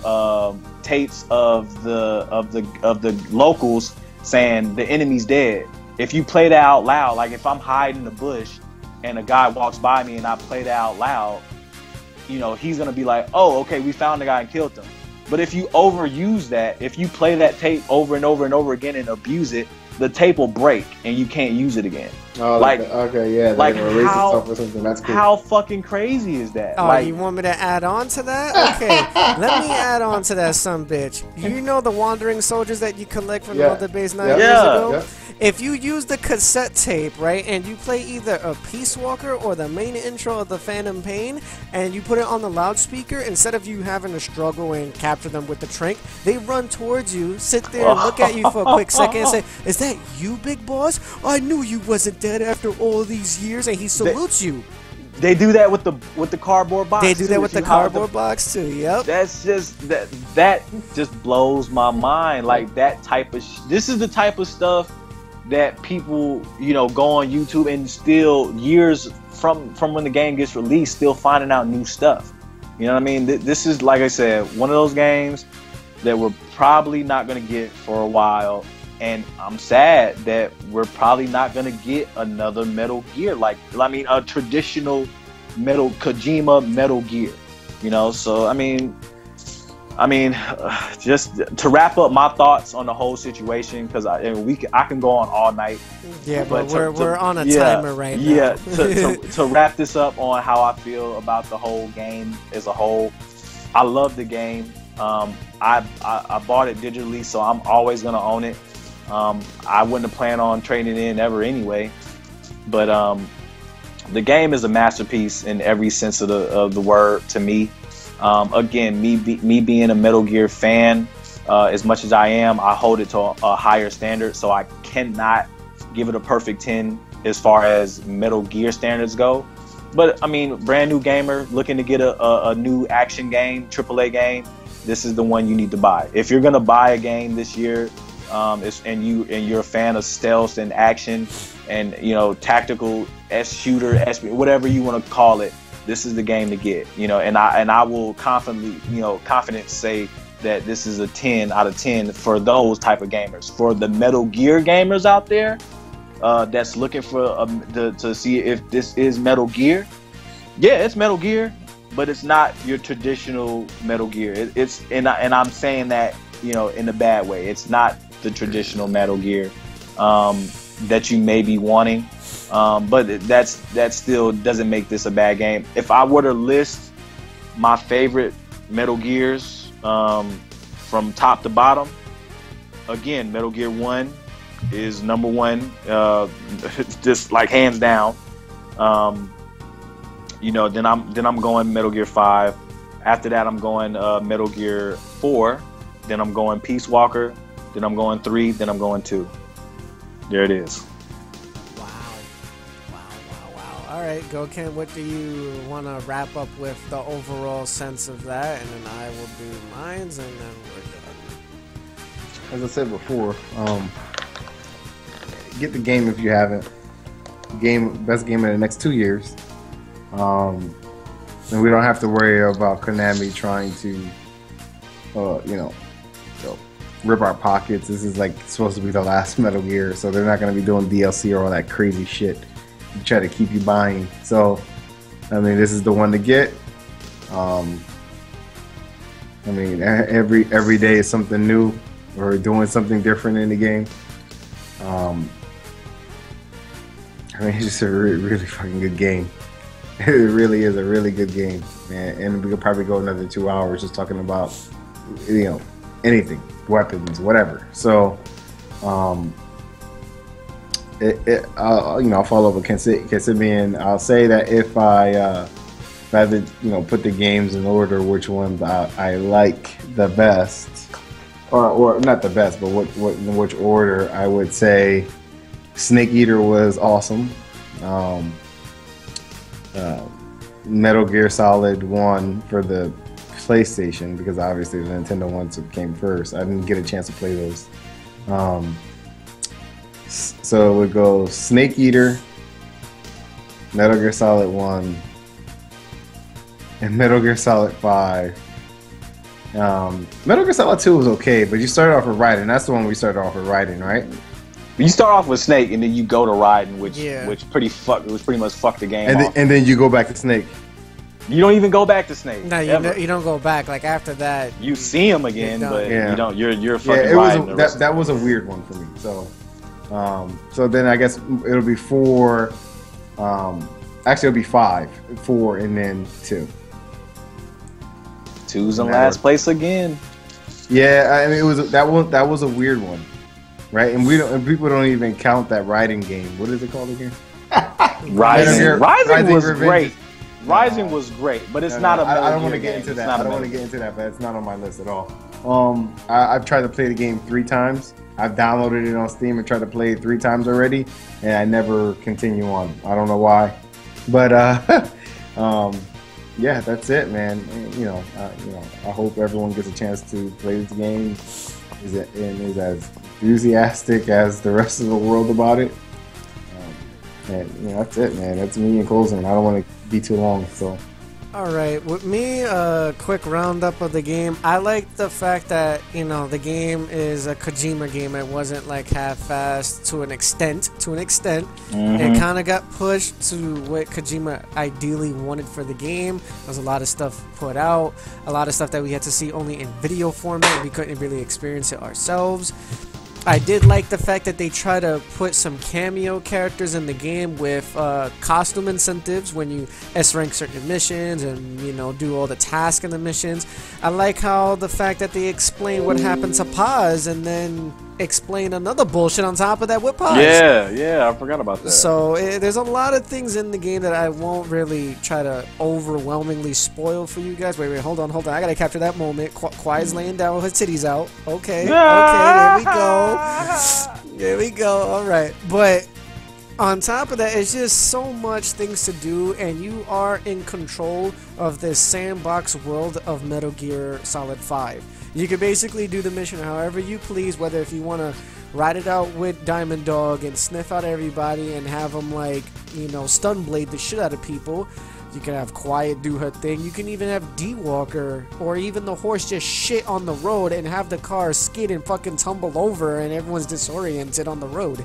tapes of the locals saying the enemy's dead. If you play that out loud, like if I'm hiding in the bush and a guy walks by me and I play that out loud, you know, he's gonna be like, oh, okay, we found the guy and killed him. But if you overuse that, if you play that tape over and over and over again and abuse it, the tape will break and you can't use it again. Oh, like, okay, yeah. Like how, or something. That's cool. How fucking crazy is that? Oh, like, you want me to add on to that? Okay, let me add on to that, son bitch. You know the wandering soldiers that you collect from the other base 9 years ago? Yeah. If you use the cassette tape, right, and you play either a Peace Walker or the main intro of the Phantom Pain, and you put it on the loudspeaker, instead of you having to struggle and capture them with the trink, they run towards you, sit there and look at you for a quick second and say, is that you, big boss? I knew you wasn't dead after all these years, and he salutes you. They do that with the cardboard box. They do that with the cardboard box too. Yep. That's just that just blows my mind. Like that type of this is the type of stuff that people, you know, go on YouTube and still years from when the game gets released, still finding out new stuff. You know what I mean? This is, like I said, one of those games that we're probably not going to get for a while. And I'm sad that we're probably not going to get another Metal Gear. Like, I mean, a traditional Kojima Metal Gear. You know, so I mean, just to wrap up my thoughts on the whole situation, because I can go on all night. Yeah, but we're on a timer right now. Yeah, to wrap this up on how I feel about the whole game as a whole, I love the game. I bought it digitally, so I'm always gonna own it. I wouldn't have planned on trading it in ever anyway, but the game is a masterpiece in every sense of the word to me. Again, me being a Metal Gear fan, as much as I am, I hold it to a higher standard, so I cannot give it a perfect 10 as far as Metal Gear standards go. But I mean, brand new gamer looking to get a new action game, AAA game, this is the one you need to buy. If you're gonna buy a game this year, and you're a fan of stealth and action and, you know, tactical shooter, whatever you want to call it, this is the game to get. You know, and I will confident say that this is a 10 out of 10 for those type of gamers. For the Metal Gear gamers out there that's looking for to see if this is Metal Gear, yeah, it's Metal Gear, but it's not your traditional Metal Gear. And I'm saying that, you know, in a bad way. It's not the traditional Metal Gear that you may be wanting, but that still doesn't make this a bad game. If I were to list my favorite Metal Gears from top to bottom, again, Metal Gear 1 is number one, just like hands down. You know, then I'm going Metal Gear 5. After that, I'm going Metal Gear 4. Then I'm going Peace Walker. Then I'm going 3. Then I'm going 2. There it is. Wow. All right, go Ken. What do you want to wrap up with the overall sense of that, and then I will do mines, and then we're done. As I said before, get the game if you haven't. Best game in the next 2 years. And we don't have to worry about Konami trying to, rip our pockets. This is like supposed to be the last Metal Gear, so they're not going to be doing DLC or all that crazy shit to try to keep you buying. So, I mean, this is the one to get. I mean, every day is something new. We're doing something different in the game. I mean, it's just a really fucking good game. It really is a really good game, man. And we could probably go another 2 hours just talking about, anything, weapons, whatever. So, I'll follow up with Kensibian. I'll say that if I had to, put the games in order, which ones I like the best, or not the best, but in which order, I would say Snake Eater was awesome. Metal Gear Solid 1 for the PlayStation, because obviously the Nintendo ones came first. I didn't get a chance to play those. So it would go Snake Eater, Metal Gear Solid 1, and Metal Gear Solid 5. Metal Gear Solid 2 was okay, but you started off with Raiden. That's the one we started off with Raiden, right? You start off with Snake, and then you go to Raiden, which pretty much fucked the game off. And then you go back to Snake. You don't even go back to Snake. No, you don't go back. Like after that, you see him again, but you don't. You're fucking Raiden. That was a weird one for me. So, so then I guess it'll be 4. Actually, it'll be 5, 4, and then 2. 2's in last place again. Yeah, I mean that was a weird one, right? And people don't even count that Raiden game. What is it called again? Rising was Revenge. great. Rising was great, but it's not a. I don't want to get into that. I don't want to get into that, but it's not on my list at all. I've tried to play the game 3 times. I've downloaded it on Steam and tried to play it 3 times already, and I never continue on. I don't know why, but yeah, that's it, man. I hope everyone gets a chance to play this game and is as enthusiastic as the rest of the world about it. And that's it, man. That's me in closing. I don't want to be too long, so. All right, with me, a quick roundup of the game. I like the fact that the game is a Kojima game. It wasn't like half-assed to an extent. Mm-hmm. It kind of got pushed to what Kojima ideally wanted for the game. There's a lot of stuff put out, a lot of stuff that we had to see only in video format. We couldn't really experience it ourselves. I did like the fact that they try to put some cameo characters in the game with costume incentives when you S-rank certain missions and do all the tasks in the missions. I like how the fact that they explain what happened to Paz and then explain another bullshit on top of that with Paz. Yeah, I forgot about that. So there's a lot of things in the game that I won't really try to overwhelmingly spoil for you guys. Wait, hold on. I gotta capture that moment. Quiet's laying down with her titties out. Okay, there we go. There we go. All right, but on top of that, it's just so much things to do, and you are in control of this sandbox world of Metal Gear Solid 5. You can basically do the mission however you please, whether if you want to ride it out with Diamond Dog and sniff out everybody and have them stun blade the shit out of people. You can have Quiet do her thing. You can even have D-Walker or even the horse just shit on the road and have the car skid and fucking tumble over and everyone's disoriented on the road.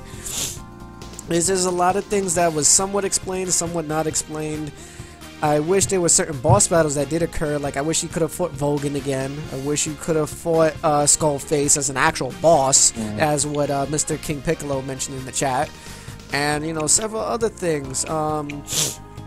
There's just a lot of things that was somewhat explained, somewhat not explained. I wish there were certain boss battles that did occur. Like, I wish you could have fought Vogan again. I wish you could have fought Skullface as an actual boss, as what Mr. King Piccolo mentioned in the chat. And, several other things.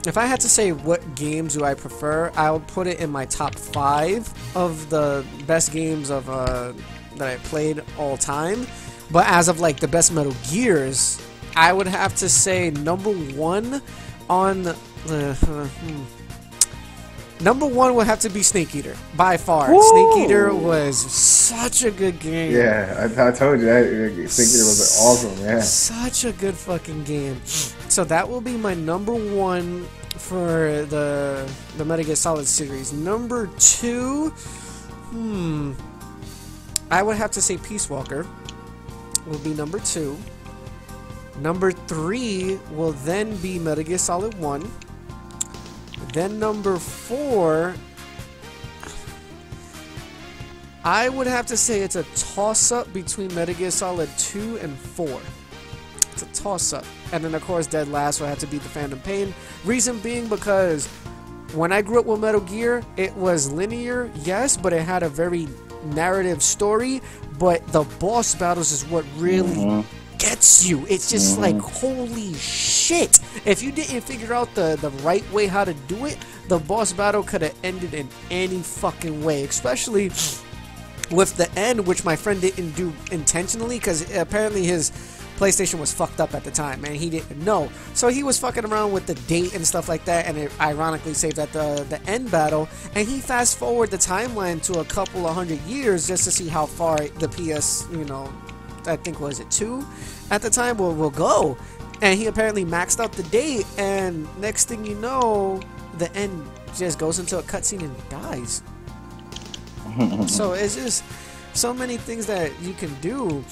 If I had to say what games do I prefer, I would put it in my top 5 of the best games of that I played all time. But as of, the best Metal Gears, I would have to say number 1 on... Number 1 would have to be Snake Eater, by far. Woo! Snake Eater was such a good game. Yeah, I told you that Snake Eater was awesome, yeah. Such a good fucking game. So that will be my number 1 for the Metal Gear Solid series. Number 2, I would have to say Peace Walker will be number 2. Number 3 will then be Metal Gear Solid 1. Then number 4, I would have to say it's a toss-up between Metal Gear Solid 2 and 4. It's a toss-up. And then, of course, dead last will have to be the Phantom Pain. Reason being because when I grew up with Metal Gear, it was linear, yes, but it had a very narrative story. But the boss battles is what really gets you. It's just like, holy shit. If you didn't figure out the right way how to do it, the boss battle could have ended in any fucking way. Especially with the end, which my friend didn't do intentionally, because apparently his PlayStation was fucked up at the time and he didn't know. So he was fucking around with the date and stuff like that, and it ironically saved at the end battle, and he fast forward the timeline to a couple of 100 years just to see how far the PS, I think, was it 2 at the time, will go. And he apparently maxed out the date, and next thing you know, the end just goes into a cutscene and dies. So it's just so many things that you can do.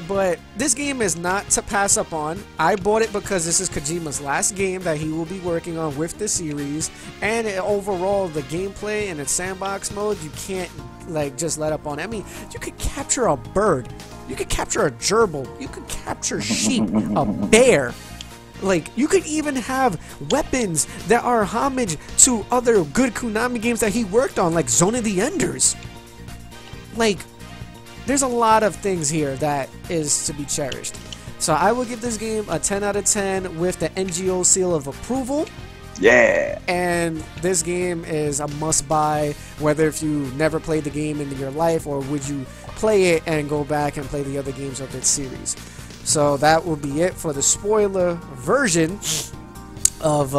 But this game is not to pass up on. I bought it because this is Kojima's last game that he will be working on with the series. And overall, the gameplay and its sandbox mode, you can't like just let up on. I mean, you could capture a bird. You could capture a gerbil. You could capture sheep, a bear. Like, you could even have weapons that are homage to other good Konami games that he worked on, like Zone of the Enders. Like, there's a lot of things here that is to be cherished. So I will give this game a 10 out of 10 with the NGO seal of approval. Yeah. And this game is a must-buy, whether if you never played the game in your life or would you play it and go back and play the other games of its series. So that will be it for the spoiler version of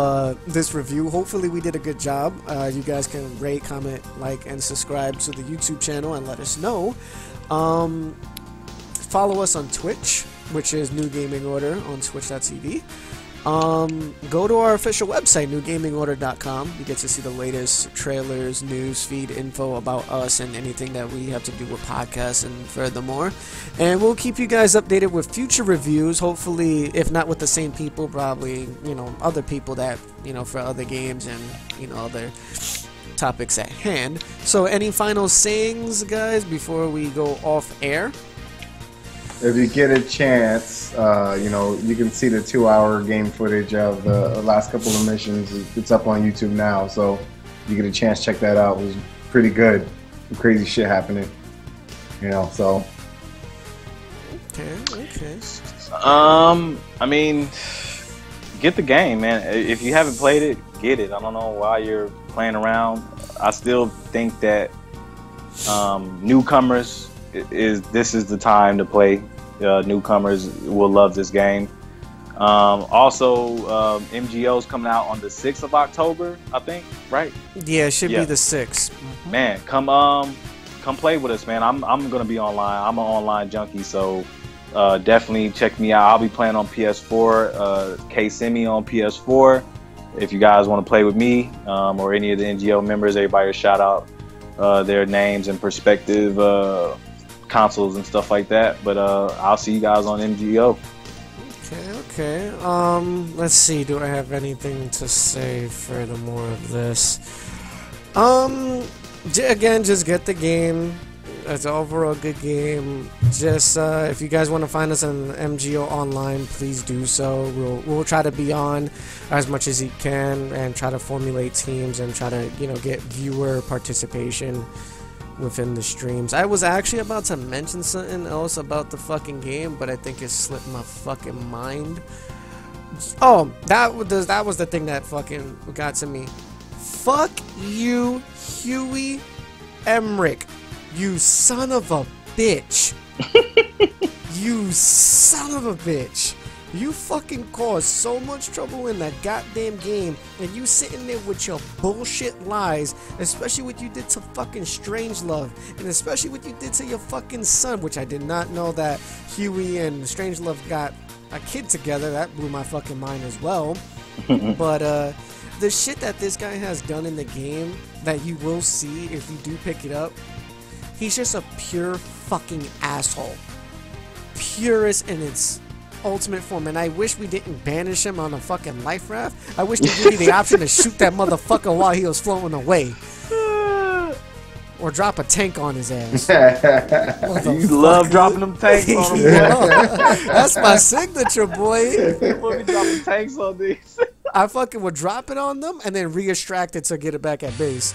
this review. Hopefully we did a good job. You guys can rate, comment, like, and subscribe to the YouTube channel and let us know. Follow us on Twitch, which is Newgamingorder on twitch.tv. Go to our official website, Newgamingorder.com. You get to see the latest trailers, news, feed, info about us and anything that we have to do with podcasts and furthermore. And we'll keep you guys updated with future reviews, hopefully, if not with the same people, probably, you know, other people that, you know, for other games and, you know, other topics at hand. So any final sayings, guys, before we go off air? If you get a chance, you know, you can see the 2-hour game footage of the last couple of missions. It's up on YouTube now, so if you get a chance, check that out. It was pretty good. Some crazy shit happening, you know, so. Okay. I mean, get the game, man. If you haven't played it, get it. I don't know why you're playing around. I still think that newcomers, this is the time to play. Newcomers will love this game. Also, MGO's coming out on the 6th of October, I think, right? Yeah, it should be the 6th. Man, come play with us, man. I'm gonna be online. I'm an online junkie, so definitely check me out. I'll be playing on PS4. K-Semi on PS4. If you guys want to play with me or any of the NGO members, everybody shout out their names and perspective consoles and stuff like that. But I'll see you guys on MGO. Okay. Let's see. Do I have anything to say furthermore of this? Again, just get the game. It's an overall good game. Just if you guys want to find us on MGO online, please do so. We'll try to be on as much as you can and try to formulate teams and try to, you know, get viewer participation within the streams. I was actually about to mention something else about the fucking game, but I think it slipped my fucking mind. Oh, that was the thing that fucking got to me. Fuck you, Huey Emmerich. You son of a bitch. You son of a bitch. You fucking caused so much trouble in that goddamn game, and you sitting there with your bullshit lies, especially what you did to fucking Strangelove, and especially what you did to your fucking son, which I did not know that Huey and Strangelove got a kid together. That blew my fucking mind as well. But the shit that this guy has done in the game that you will see if you do pick it up, he's just a pure fucking asshole. Purest in its ultimate form, and I wish we didn't banish him on a fucking life raft. I wish they gave you the option to shoot that motherfucker while he was floating away. Or drop a tank on his ass. You love dropping them tanks on him. That's my signature, boy. We'll be dropping tanks on these. I fucking would drop it on them and then re-extract it to get it back at base.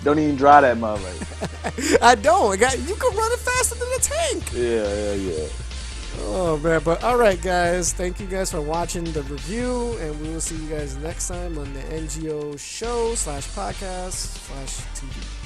Don't even dry that motherfucker. I don't. You can run it faster than a tank. Yeah. Oh, man. But all right, guys. Thank you guys for watching the review, and we will see you guys next time on the NGO show /podcast/TV.